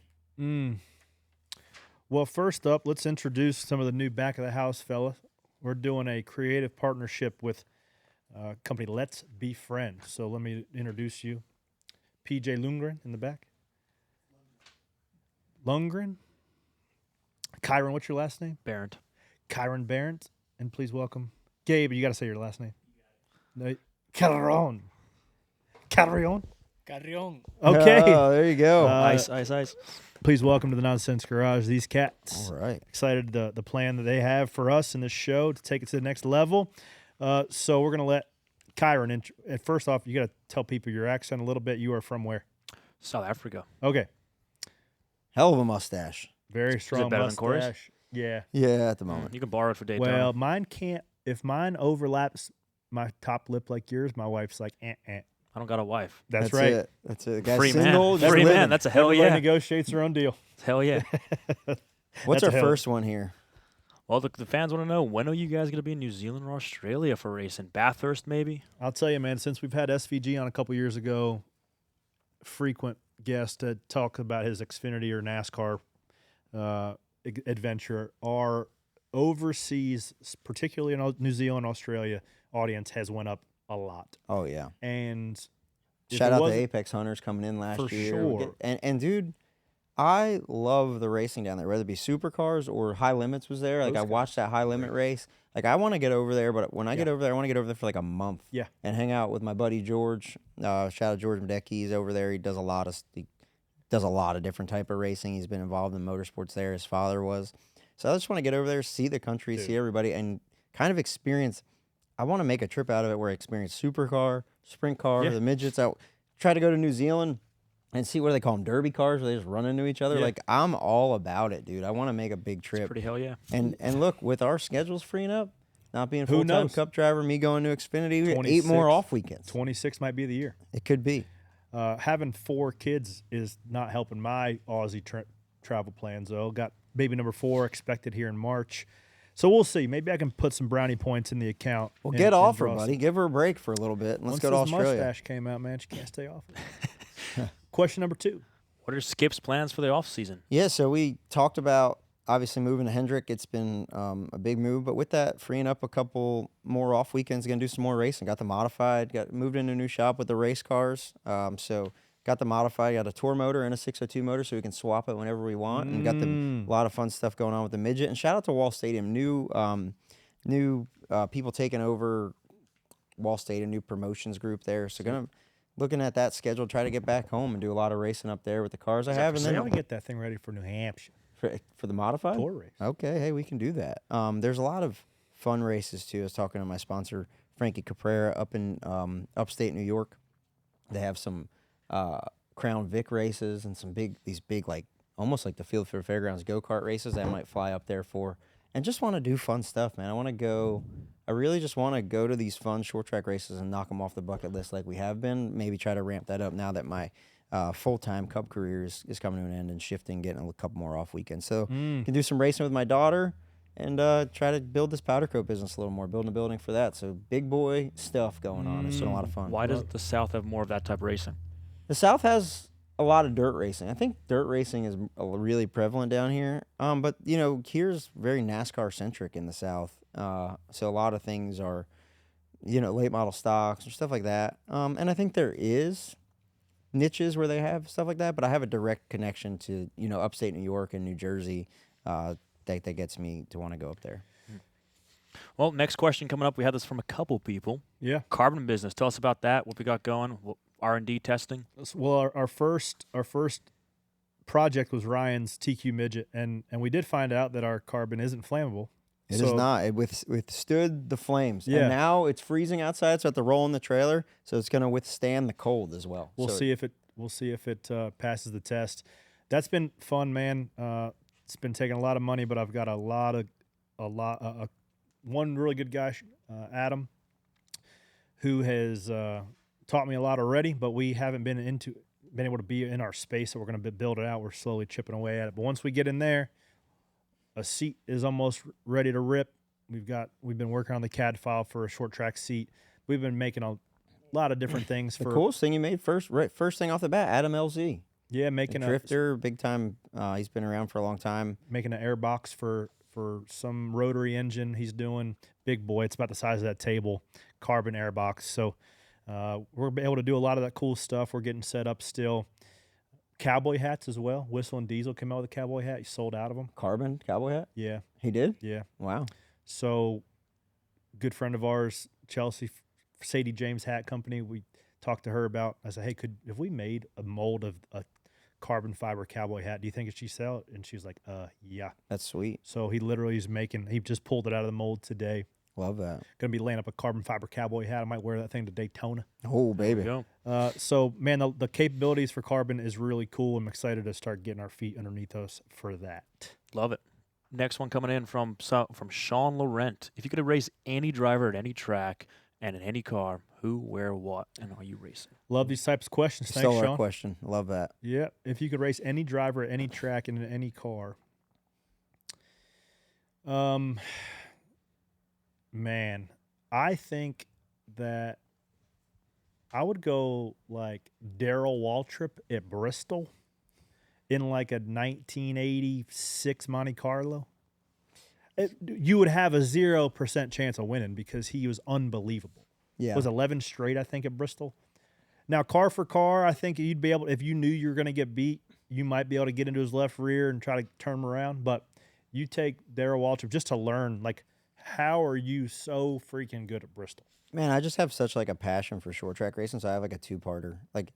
Well, first up, let's introduce some of the new back of the house fellas. We're doing a creative partnership with company Let's Be Friends. So let me introduce you. PJ Lundgren in the back. Lundgren. Kyron, what's your last name? Barrett. Kyron Barrett. And please welcome Gabe. You got to say your last name. No, Carrion. Carrion. Carrion. Okay. Oh, there you go. Ice. Please welcome to the Nonsense Garage, these cats. All right. Excited the plan that they have for us in this show to take it to the next level. So we're going to let Kyron, first off, you got to tell people your accent a little bit. You are from where? South Africa. Okay. Hell of a mustache. Very strong better than Corey's? mustache. Yeah. Yeah, at the moment. You can borrow it for Daytona. Well, mine can't. If mine overlaps my top lip like yours, my wife's like, eh. I don't got a wife. That's right. It. That's it. Guy's Free single, man. just Free living. man. That's a hell Everybody yeah. negotiates their own deal. Hell yeah. What's That's a our hell. first one here? Well, the fans want to know, when are you guys going to be in New Zealand or Australia for racing? Bathurst, maybe? I'll tell you, man, since we've had SVG on a couple years ago, frequent guest to talk about his Xfinity or NASCAR adventure, our overseas, particularly in New Zealand, Australia, audience has went up a lot. Oh, yeah. And if Shout it out to wasn't- Apex Hunters coming in last For year. sure. And dude, I love the racing down there, whether it be supercars or High Limits was there. Like, Those I watched that High Limit race. Like, I want to get over there, but when I get over there, I want to get over there for like a month. Yeah. And hang out with my buddy George. Shout out George Medecky. He's over there. He does a lot of different type of racing. He's been involved in motorsports there. His father was. So I just want to get over there, see the country, see everybody, and kind of experience. I want to make a trip out of it where I experience supercar, sprint car, Yeah. the midgets. I try to go to New Zealand and see what do they call them, derby cars, where they just run into each other. Yeah. Like, I'm all about it, dude. I want to make a big It's trip. pretty hell yeah. And look, with our schedules freeing up, not being Who full-time knows? Cup driver, me going to Xfinity, we got 8 26. more off weekends. 26 might be the year. It could be. Having 4 kids is not helping my Aussie travel plans, though. Got baby number 4 expected here in March. So we'll see. Maybe I can put some brownie points in the account. Well, and- get and off her, draw some- buddy. Give her a break for a little bit, and let's Once go to this Australia. mustache came out, man, she can't stay off it. Question number 2. What are Skip's plans for the off season? Yeah, so we talked about obviously moving to Hendrick. It's been a big move, but with that, freeing up a couple more off weekends, going to do some more racing. Got the modified, got moved into a new shop with the race cars. So got the modified, got a tour motor and a 602 motor, so we can swap it whenever we want. And got a lot of fun stuff going on with the midget. And shout out to Wall Stadium, new people taking over Wall Stadium, new promotions group there. So looking at that schedule, try to get back home and do a lot of racing up there with the cars I have. And So then I'm going to get that thing ready for New Hampshire. for the modified Tour race. Okay, hey, we can do that. There's a lot of fun races too. I was talking to my sponsor Frankie Caprara up in upstate New York. They have some Crown Vic races and these big like almost like the Field for Fairgrounds go-kart races that I might fly up there for, and just want to do fun stuff, man. I really just want to go to these fun short track races and knock them off the bucket list like we have been. Maybe try to ramp that up now that my full-time Cup career is coming to an end and shifting, getting a couple more off weekends. So can do some racing with my daughter and try to build this powder coat business a little more, building a building for that. So big boy stuff going on. It's been a lot of fun. Why doesn't the South have more of that type of racing? The South has a lot of dirt racing. I think dirt racing is really prevalent down here. But, here's very NASCAR-centric in the South. So a lot of things are, late model stocks or stuff like that. And I think there is niches where they have stuff like that, but I have a direct connection to, upstate New York and New Jersey that gets me to want to go up there. Well, next question coming up. We had this from a couple people. Yeah. Carbon business. Tell us about that. What we got going. R&D testing. Well, our first project was Ryan's TQ midget, and we did find out that our carbon isn't flammable. It is not. It withstood the flames. Yeah. And now it's freezing outside, so I have to roll in the trailer, so it's going to withstand the cold as well. We'll see if it passes the test. That's been fun, man. It's been taking a lot of money, but I've got one really good guy, Adam, who has taught me a lot already, but we haven't been able to be in our space, so we're going to build it out. We're slowly chipping away at it. But once we get in there, a seat is almost ready to rip. We've been working on the CAD file for a short track seat. We've been making a lot of different things. The coolest thing you made first thing off the bat, Adam LZ. Yeah, making a drifter, big time. He's been around for a long time. Making an air box for some rotary engine he's doing. Big boy. It's about the size of that table. Carbon air box. So we're able to do a lot of that cool stuff. We're getting set up still. Cowboy hats as well. Whistle and Diesel came out with a cowboy hat. He sold out of them. Carbon cowboy hat? Yeah. He did? Yeah. Wow. So good friend of ours, Chelsea, Sadie James Hat Company, we talked to her about, I said, hey, if we made a mold of a carbon fiber cowboy hat, do you think she'd sell it? And she was like, yeah. That's sweet. So he just pulled it out of the mold today. Love that. Going to be laying up a carbon fiber cowboy hat. I might wear that thing to Daytona. Oh, baby. So, man, the capabilities for carbon is really cool. I'm excited to start getting our feet underneath us for that. Love it. Next one coming in from Sean Laurent. If you could race any driver at any track and in any car, who, where, what, and are you racing? Love these types of questions. Thanks, Stellar Sean. question. Love that. Yeah. If you could race any driver at any track and in any car. Man, I think that I would go like Darrell Waltrip at Bristol in like a 1986 Monte Carlo. You would have a 0% chance of winning because he was unbelievable. Yeah. It was 11 straight, I think, at Bristol. Now, car for car, I think you'd be able, if you knew you were going to get beat, you might be able to get into his left rear and try to turn him around. But you take Darrell Waltrip just to learn, like, how are you so freaking good at Bristol? Man, I just have such like a passion for short track racing, so I have like a two-parter. Like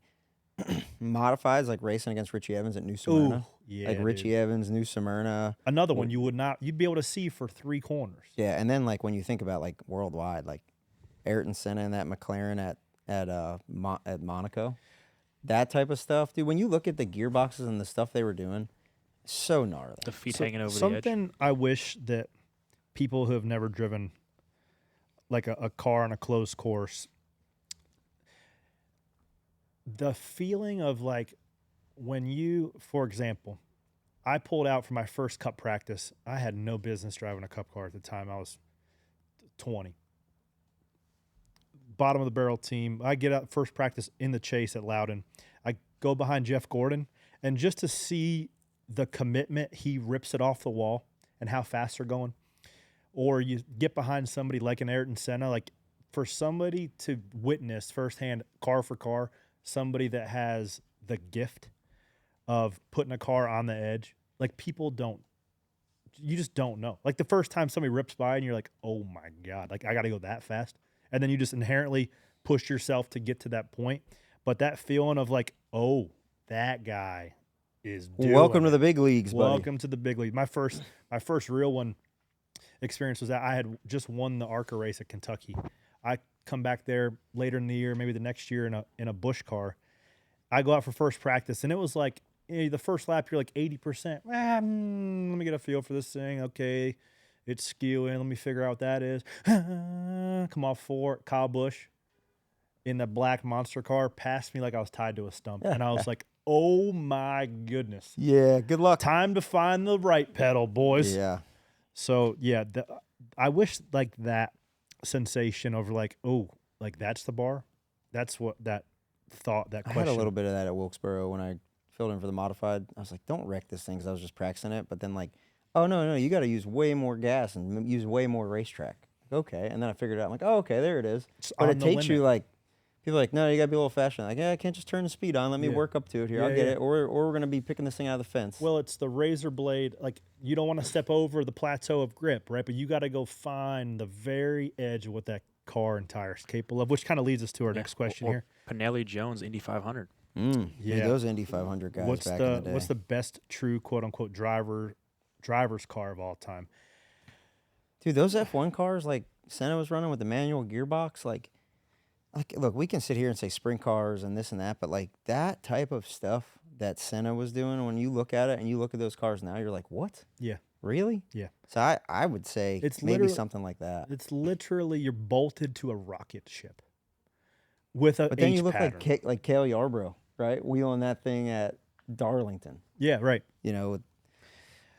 modifieds, like racing against Richie Evans at New Smyrna. Ooh, yeah, like Richie Evans, New Smyrna. Another one you'd be able to see for 3 corners. Yeah, and then like when you think about like worldwide, like Ayrton Senna and that McLaren at Monaco, that type of stuff, dude. When you look at the gearboxes and the stuff they were doing, so gnarly. The feet hanging over the edge. Something I wish that people who have never driven like a car on a closed course, the feeling of like when you, for example, I pulled out for my first Cup practice. I had no business driving a Cup car at the time. I was 20. Bottom of the barrel team. I get out first practice in the chase at Loudon. I go behind Jeff Gordon, and just to see the commitment he rips it off the wall and how fast they're going. Or you get behind somebody like an Ayrton Senna, like for somebody to witness firsthand, car for car, somebody that has the gift of putting a car on the edge, like you just don't know. Like the first time somebody rips by and you're like, oh my God, like I got to go that fast. And then you just inherently push yourself to get to that point. But that feeling of like, oh, that guy is doing Welcome to the big leagues, buddy. Welcome to the big league. My first real one experience was that I had just won the ARCA race at Kentucky. I come back there later in the year, maybe the next year in a Busch car. I go out for first practice, and it was like the first lap you're like 80%. Let me get a feel for this thing. Okay, it's skewing. Let me figure out what that is. Come off 4. Kyle Busch in the black monster car passed me like I was tied to a stump, and I was like, oh my goodness. Yeah, good luck. Time to find the right pedal, boys. Yeah. So yeah, I wish like that sensation over like, oh, like that's the bar. That's what that thought, that question. I had a little bit of that at Wilkesboro when I filled in for the modified. I was like, don't wreck this thing because I was just practicing it. But then like, oh, no, you got to use way more gas and use way more racetrack. Okay. And then I figured it out. I'm like, oh, okay, there it is. But it takes you like, people are like, no, you got to be a little faster. Like, yeah, I can't just turn the speed on. Let me work up to it here. I'll get it. Or we're going to be picking this thing out of the fence. Well, it's the razor blade. Like, you don't want to step over the plateau of grip, right? But you got to go find the very edge of what that car and tire is capable of, which kind of leads us to our next question here. Pinelli Jones, Indy 500. Yeah, those Indy 500 guys back in the day. What's the best true quote-unquote driver's car of all time? Dude, those F1 cars, like Senna was running with the manual gearbox, like, look, we can sit here and say sprint cars and this and that, but like that type of stuff that Senna was doing, when you look at it and you look at those cars now, you're like, what? Yeah. Really? Yeah. So I would say it's maybe something like that. It's literally you're bolted to a rocket ship with a But then H you look pattern. like Cale Yarborough, right? Wheeling that thing at Darlington. Yeah, right. You know,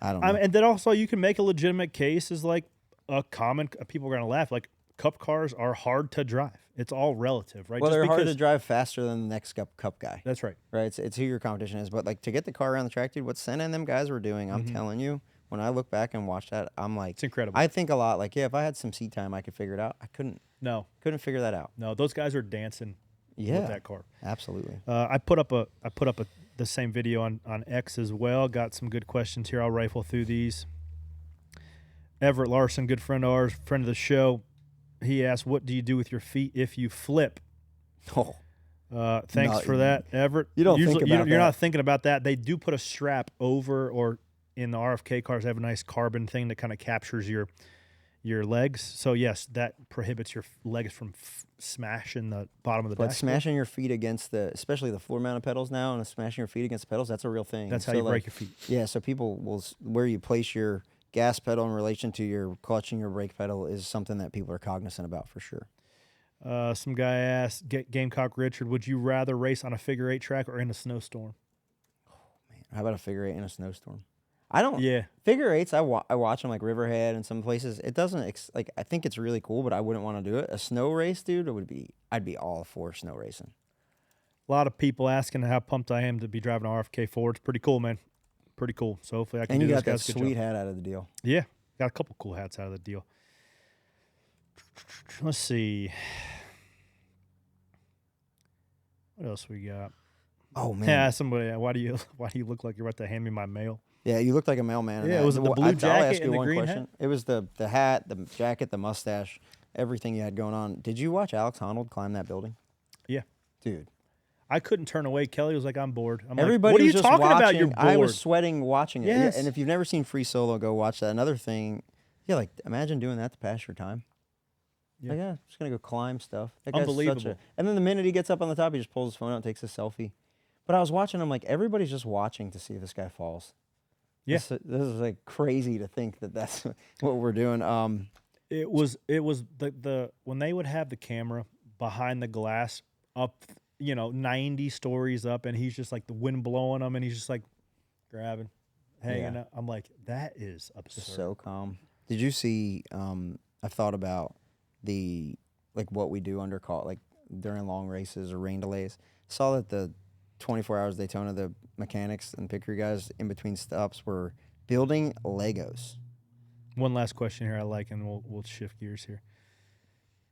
I don't know. And then also you can make a legitimate case as like people are going to laugh, like Cup cars are hard to drive. It's all relative, right? Well, Just they're hard because- to drive faster than the next Cup guy. That's right. Right? It's who your competition is. But like to get the car around the track, dude, what Senna and them guys were doing, I'm telling you, when I look back and watch that, I'm like, It's incredible. I think a lot. Like, yeah, if I had some seat time, I could figure it out. I couldn't figure that out. No, those guys are dancing with that car. Absolutely. I put up the same video on X as well. Got some good questions here. I'll rifle through these. Everett Larson, good friend of ours, friend of the show. He asked, "What do you do with your feet if you flip?" Oh, thanks for that, Everett. You don't think about You're that. not thinking about that. They do put a strap over, or in the RFK cars, they have a nice carbon thing that kind of captures your legs. So yes, that prohibits your legs from smashing the bottom of the but dashboard. smashing your feet against especially the floor mounted pedals now, and smashing your feet against the pedals, that's a real thing. That's how So, you like, break your feet. Yeah, so people will, where you place your gas pedal in relation to your clutch and your brake pedal is something that people are cognizant about for sure. Some guy asked, Gamecock Richard, would you rather race on a figure 8 track or in a snowstorm? Man, how about a figure 8 in a snowstorm? I don't. Yeah. Figure 8s, I watch them like Riverhead and some places. It doesn't like, I think it's really cool, but I wouldn't want to do it. A snow race, dude, I'd be all for snow racing. A lot of people asking how pumped I am to be driving an RFK Ford. It's pretty cool, man. Pretty cool. So hopefully I can And do you this. got that guys. Good sweet job. hat out of the deal. Yeah. Got a couple cool hats out of the deal. Let's see. What else we got? Oh man. Yeah, somebody. Why do you look like you're about to hand me my mail? Yeah, you looked like a mailman. in Yeah, that. was it the blue I'll jacket ask you and the one green question. hat? It was the hat, the jacket, the mustache, everything you had going on. Did you watch Alex Honnold climb that building? Yeah. Dude. I couldn't turn away. Kelly was like, "I'm bored." I'm Everybody like, "What are you was just talking watching. about? You're bored." I was sweating watching it. Yes. Yeah, and if you've never seen Free Solo, go watch that. Another thing, yeah, like imagine doing that to pass your time. Yeah. Like, just gonna go climb stuff. That guy's Unbelievable. and then the minute he gets up on the top, he just pulls his phone out and takes a selfie. But I was watching him like everybody's just watching to see if this guy falls. Yeah. This is like crazy to think that that's what we're doing. It was the when they would have the camera behind the glass up, 90 stories up, and he's just like the wind blowing him, and he's just like grabbing, hanging Yeah. up. I'm like, that is absurd. Just so calm. Did you see? I've thought about what we do under call, like during long races or rain delays. Saw that the 24 Hours Daytona, the mechanics and pit crew guys in between stops were building Legos. One last question here I like, and we'll shift gears here.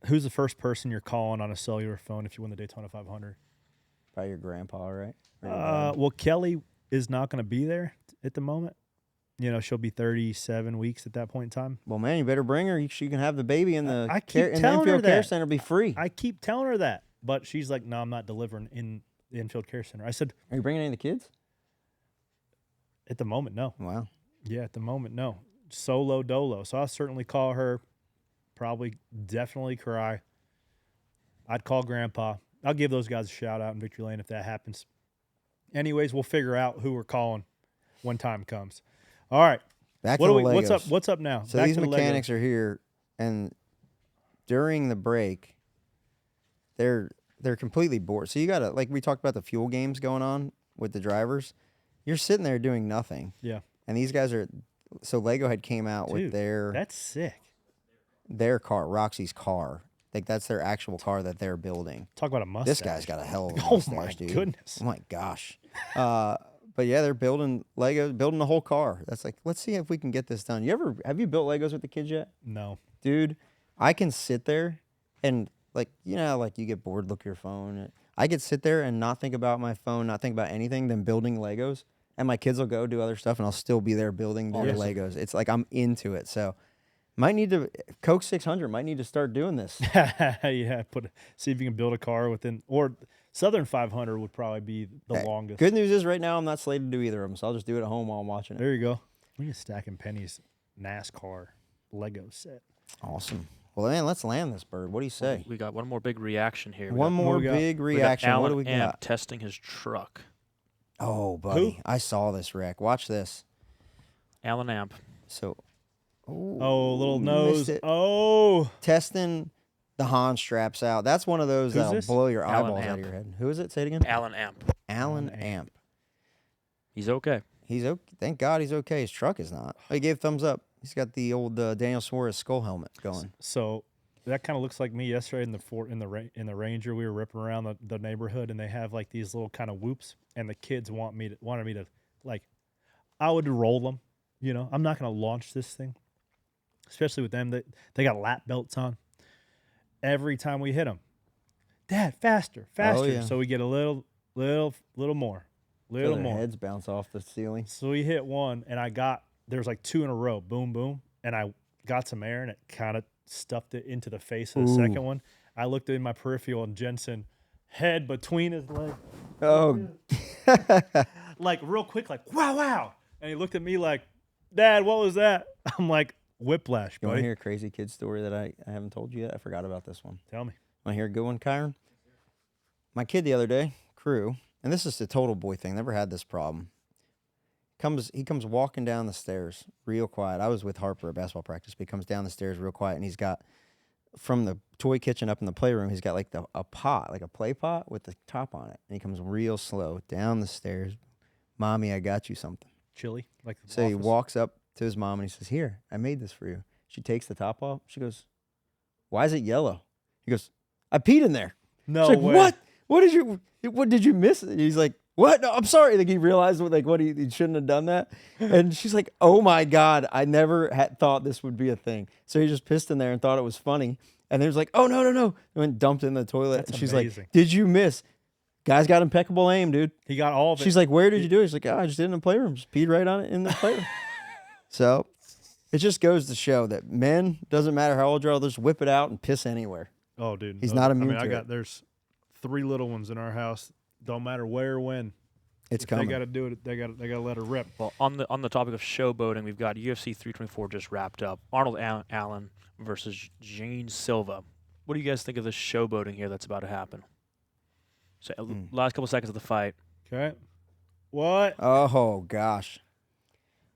Who's the first person you're calling on a cellular phone if you win the Daytona 500? Probably your grandpa, right? Or your dad. Well, Kelly is not going to be there at the moment. She'll be 37 weeks at that point in time. Well, man, you better bring her. She can have the baby in the I keep in the telling her infield care that. center. Be free. I keep telling her that, but she's like, "No, I'm not delivering in the infield care center." I said, Are you bringing any of the kids? "At the moment, no." Wow. Yeah, at the moment, no. Solo dolo. So I'll certainly call her, probably definitely cry. I'd call Grandpa. I'll give those guys a shout out in Victory Lane if that happens. Anyways, we'll figure out who we're calling when time comes. All right. Back What to do the we? What's up? Legos. What's up now? So Back these to the mechanics Legos. are here, and during the break, they're completely bored. So you gotta, like we talked about the fuel games going on with the drivers. You're sitting there doing nothing. Yeah. And these guys are. So Lego had came out Dude, with that's sick. their car, Roxy's car. Like that's their actual car that they're building. Talk about a mustache. This guy's got a hell of a Oh mustache, my dude. goodness. Oh my gosh. But yeah, they're building Legos, building the whole car. That's like, let's see if we can get this done. Have you built Legos with the kids yet? No. Dude, I can sit there and like, you know, like you get bored, look at your phone. I could sit there and not think about my phone, not think about anything, then building Legos. And my kids will go do other stuff and I'll still be there building their Awesome. Legos. It's like I'm into it. So Coke 600 might need to start doing this. Yeah. See if you can build a car within, or Southern 500 would probably be the longest. Good news is right now I'm not slated to do either of them, so I'll just do it at home while I'm watching it. There you go. We need stacking Pennies NASCAR Lego set. Awesome. Well, man, let's land this bird. What do you say? We got one more big reaction here. One more we got? big We got reaction. What Alan do we Amp got? testing his truck. Oh, buddy. I saw this wreck. Watch this. Alan Amp. So, Oh, little missed nose. it. Oh. Testing the Han straps out. That's one of those Who's that'll this? blow your Alan eyeballs out Amp. of your head. Who is it? Say it again. Alan Amp. Alan Alan Amp. He's okay. He's okay. Thank God he's okay. His truck is not. He gave thumbs up. He's got the old Daniel Suarez skull helmet going. So that kind of looks like me yesterday in the Ranger. We were ripping around the neighborhood, and they have like these little kind of whoops, and the kids wanted me to like, I would roll them. You know, I'm not gonna launch this thing, especially with them. They got lap belts on. Every time we hit them, Dad, faster. yeah. So we get a little more, So their heads bounce off the ceiling. So we hit one, and there's like two in a row, boom, boom, and I got some air, and it kind of stuffed it into the face of the second one. I looked in my peripheral, and Jensen, head between his legs, Oh, like real quick, like wow, and he looked at me like, Dad, what was that? I'm like, whiplash, you want to buddy. hear a crazy kid story that I haven't told you yet? I forgot about this one. Tell me. Want to hear a good one, Kyron? My kid the other day, Crew, and this is a total boy thing. Never had this problem. He comes walking down the stairs real quiet. I was with Harper at basketball practice, but he comes down the stairs real quiet, and he's got, from the toy kitchen up in the playroom, he's got like a pot, like a play pot with the top on it. And he comes real slow down the stairs. Mommy, I got you something. Chili, like the So he Office. walks up to his mom and he says, "Here, I made this for you." She takes the top off. She goes, "Why is it yellow?" He goes, "I peed in there." No She's like, way. "What? What did you miss?" And he's like, "What? No, I'm sorry." Like he realized what he shouldn't have done that. And she's like, "Oh my God, I never had thought this would be a thing." So he just pissed in there and thought it was funny. And he was like, "Oh no." And went dumped in the toilet. That's and she's amazing. like, "Did you miss?" Guy's got impeccable aim, dude. He got all of it. She's like, "Where did you do it?" He's like, "Oh, I just did it in the playroom. Just peed right on it in the playroom." So it just goes to show that men, doesn't matter how old you are, they'll just whip it out and piss anywhere. Oh, dude. He's not immune I to got it. there's 3 little ones in our house. Don't matter where or when. It's If coming. They got to do it. They got to let her rip. Well, on the topic of showboating, we've got UFC 324 just wrapped up. Arnold Allen versus Gene Silva. What do you guys think of this showboating here that's about to happen? So last couple seconds of the fight. Okay. What? Oh gosh.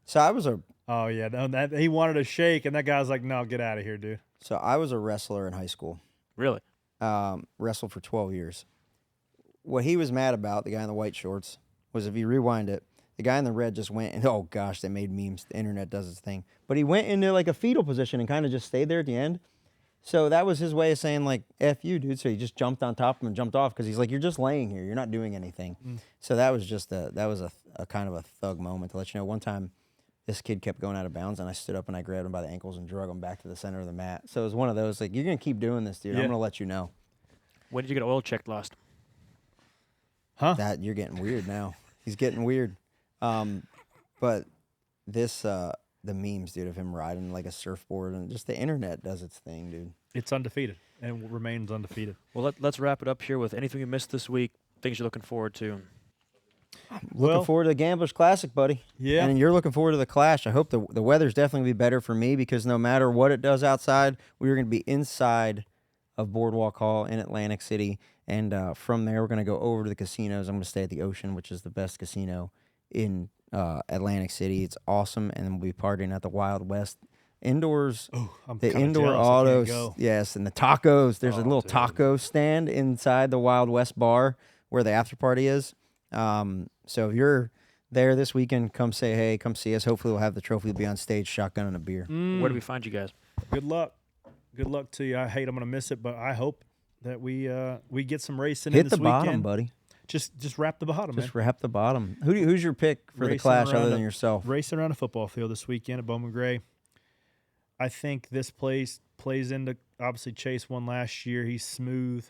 So I was Oh yeah. He wanted a shake, and that guy's like, "No, get out of here, dude." I was a wrestler in high school. Really? Wrestled for 12 years. What he was mad about, the guy in the white shorts, was if you rewind it, the guy in the red just went and, oh gosh, they made memes. The internet does its thing. But he went into like a fetal position and kind of just stayed there at the end. So that was his way of saying like, F you, dude. So he just jumped on top of him and jumped off because he's like, you're just laying here. You're not doing anything. So that was just a kind of a thug moment to let you know. One time this kid kept going out of bounds and I stood up and I grabbed him by the ankles and drug him back to the center of the mat. So it was one of those like, you're going to keep doing this, dude. Yeah. I'm going to let you know. When did you get oil checked last? Huh? That you're getting weird now. He's getting weird. But this the memes, dude, of him riding like a surfboard and just the internet does its thing, dude. It's undefeated and remains undefeated. Well, let's wrap it up here with anything you missed this week, things you're looking forward to. Looking forward to the Gamblers Classic, buddy. Yeah. And you're looking forward to the Clash. I hope the weather's definitely be better for me because no matter what it does outside, we're going to be inside of Boardwalk Hall in Atlantic City. And from there, we're going to go over to the casinos. I'm going to stay at the Ocean, which is the best casino in Atlantic City. It's awesome. And then we'll be partying at the Wild West. Indoors, I'm the kinda indoor jealous I can't autos, go. yes, and the tacos. There's a Oh, little dude. taco stand inside the Wild West bar where the after party is. So if you're there this weekend, come say hey, come see us. Hopefully we'll have the trophy be on stage, shotgun and a beer. Where do we find you guys? Good luck. Good luck to you. I hate I'm going to miss it, but I hope that we get some racing in Hit this the bottom, weekend. buddy. Just wrap the bottom, Just man. wrap the bottom. Who's your pick for the Racing Clash around other a- than yourself? Racing around a football field this weekend at Bowman Gray. I think this plays into, obviously Chase won last year. He's smooth.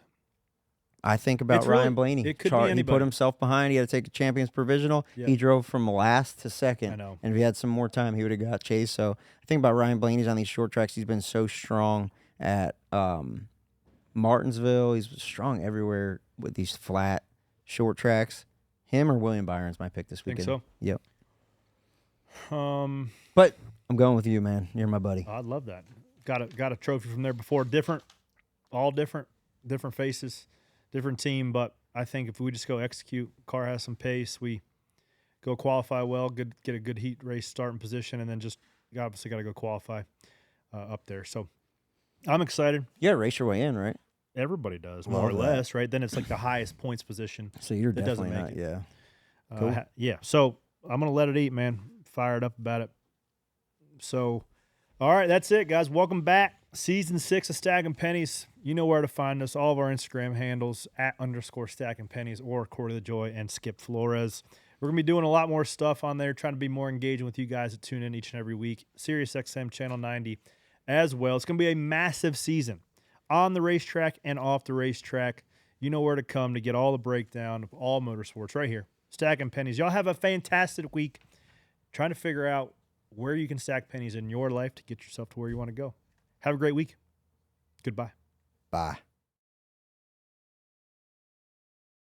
I think about It's really- Ryan Blaney. it could be He put anybody. himself behind. He had to take a champion's provisional. Yeah. He drove from last to second. I know. And if he had some more time, he would have got Chase. So I think about Ryan Blaney's on these short tracks. He's been so strong at Martinsville. He's strong everywhere with these flat short tracks. Him or William Byron's my pick this Think weekend. so? Yep. Um, But I'm going with you, man. You're my buddy. I'd love that. Got a trophy from there before. All different faces, different team. But I think if we just go execute, car has some pace. We go qualify well, get a good heat race starting position, and then just obviously got to go qualify up there. So I'm excited. You got to race your way in, right? Everybody does, more or Love that. less, right? Then it's like the highest points position. So you're That doesn't definitely make not. it. Yeah. Cool. Yeah. So I'm gonna let it eat, man. Fired up about it. So, all right, that's it, guys. Welcome back. Season 6 of Stacking Pennies. You know where to find us. All of our Instagram handles @_Stacking Pennies or Corey LaJoie and Skip Flores. We're gonna be doing a lot more stuff on there, trying to be more engaging with you guys that tune in each and every week. Sirius XM Channel 90 as well. It's gonna be a massive season on the racetrack and off the racetrack. You know where to come to get all the breakdown of all motorsports right here. Stacking Pennies. Y'all have a fantastic week trying to figure out where you can stack pennies in your life to get yourself to where you want to go. Have a great week. Goodbye. Bye.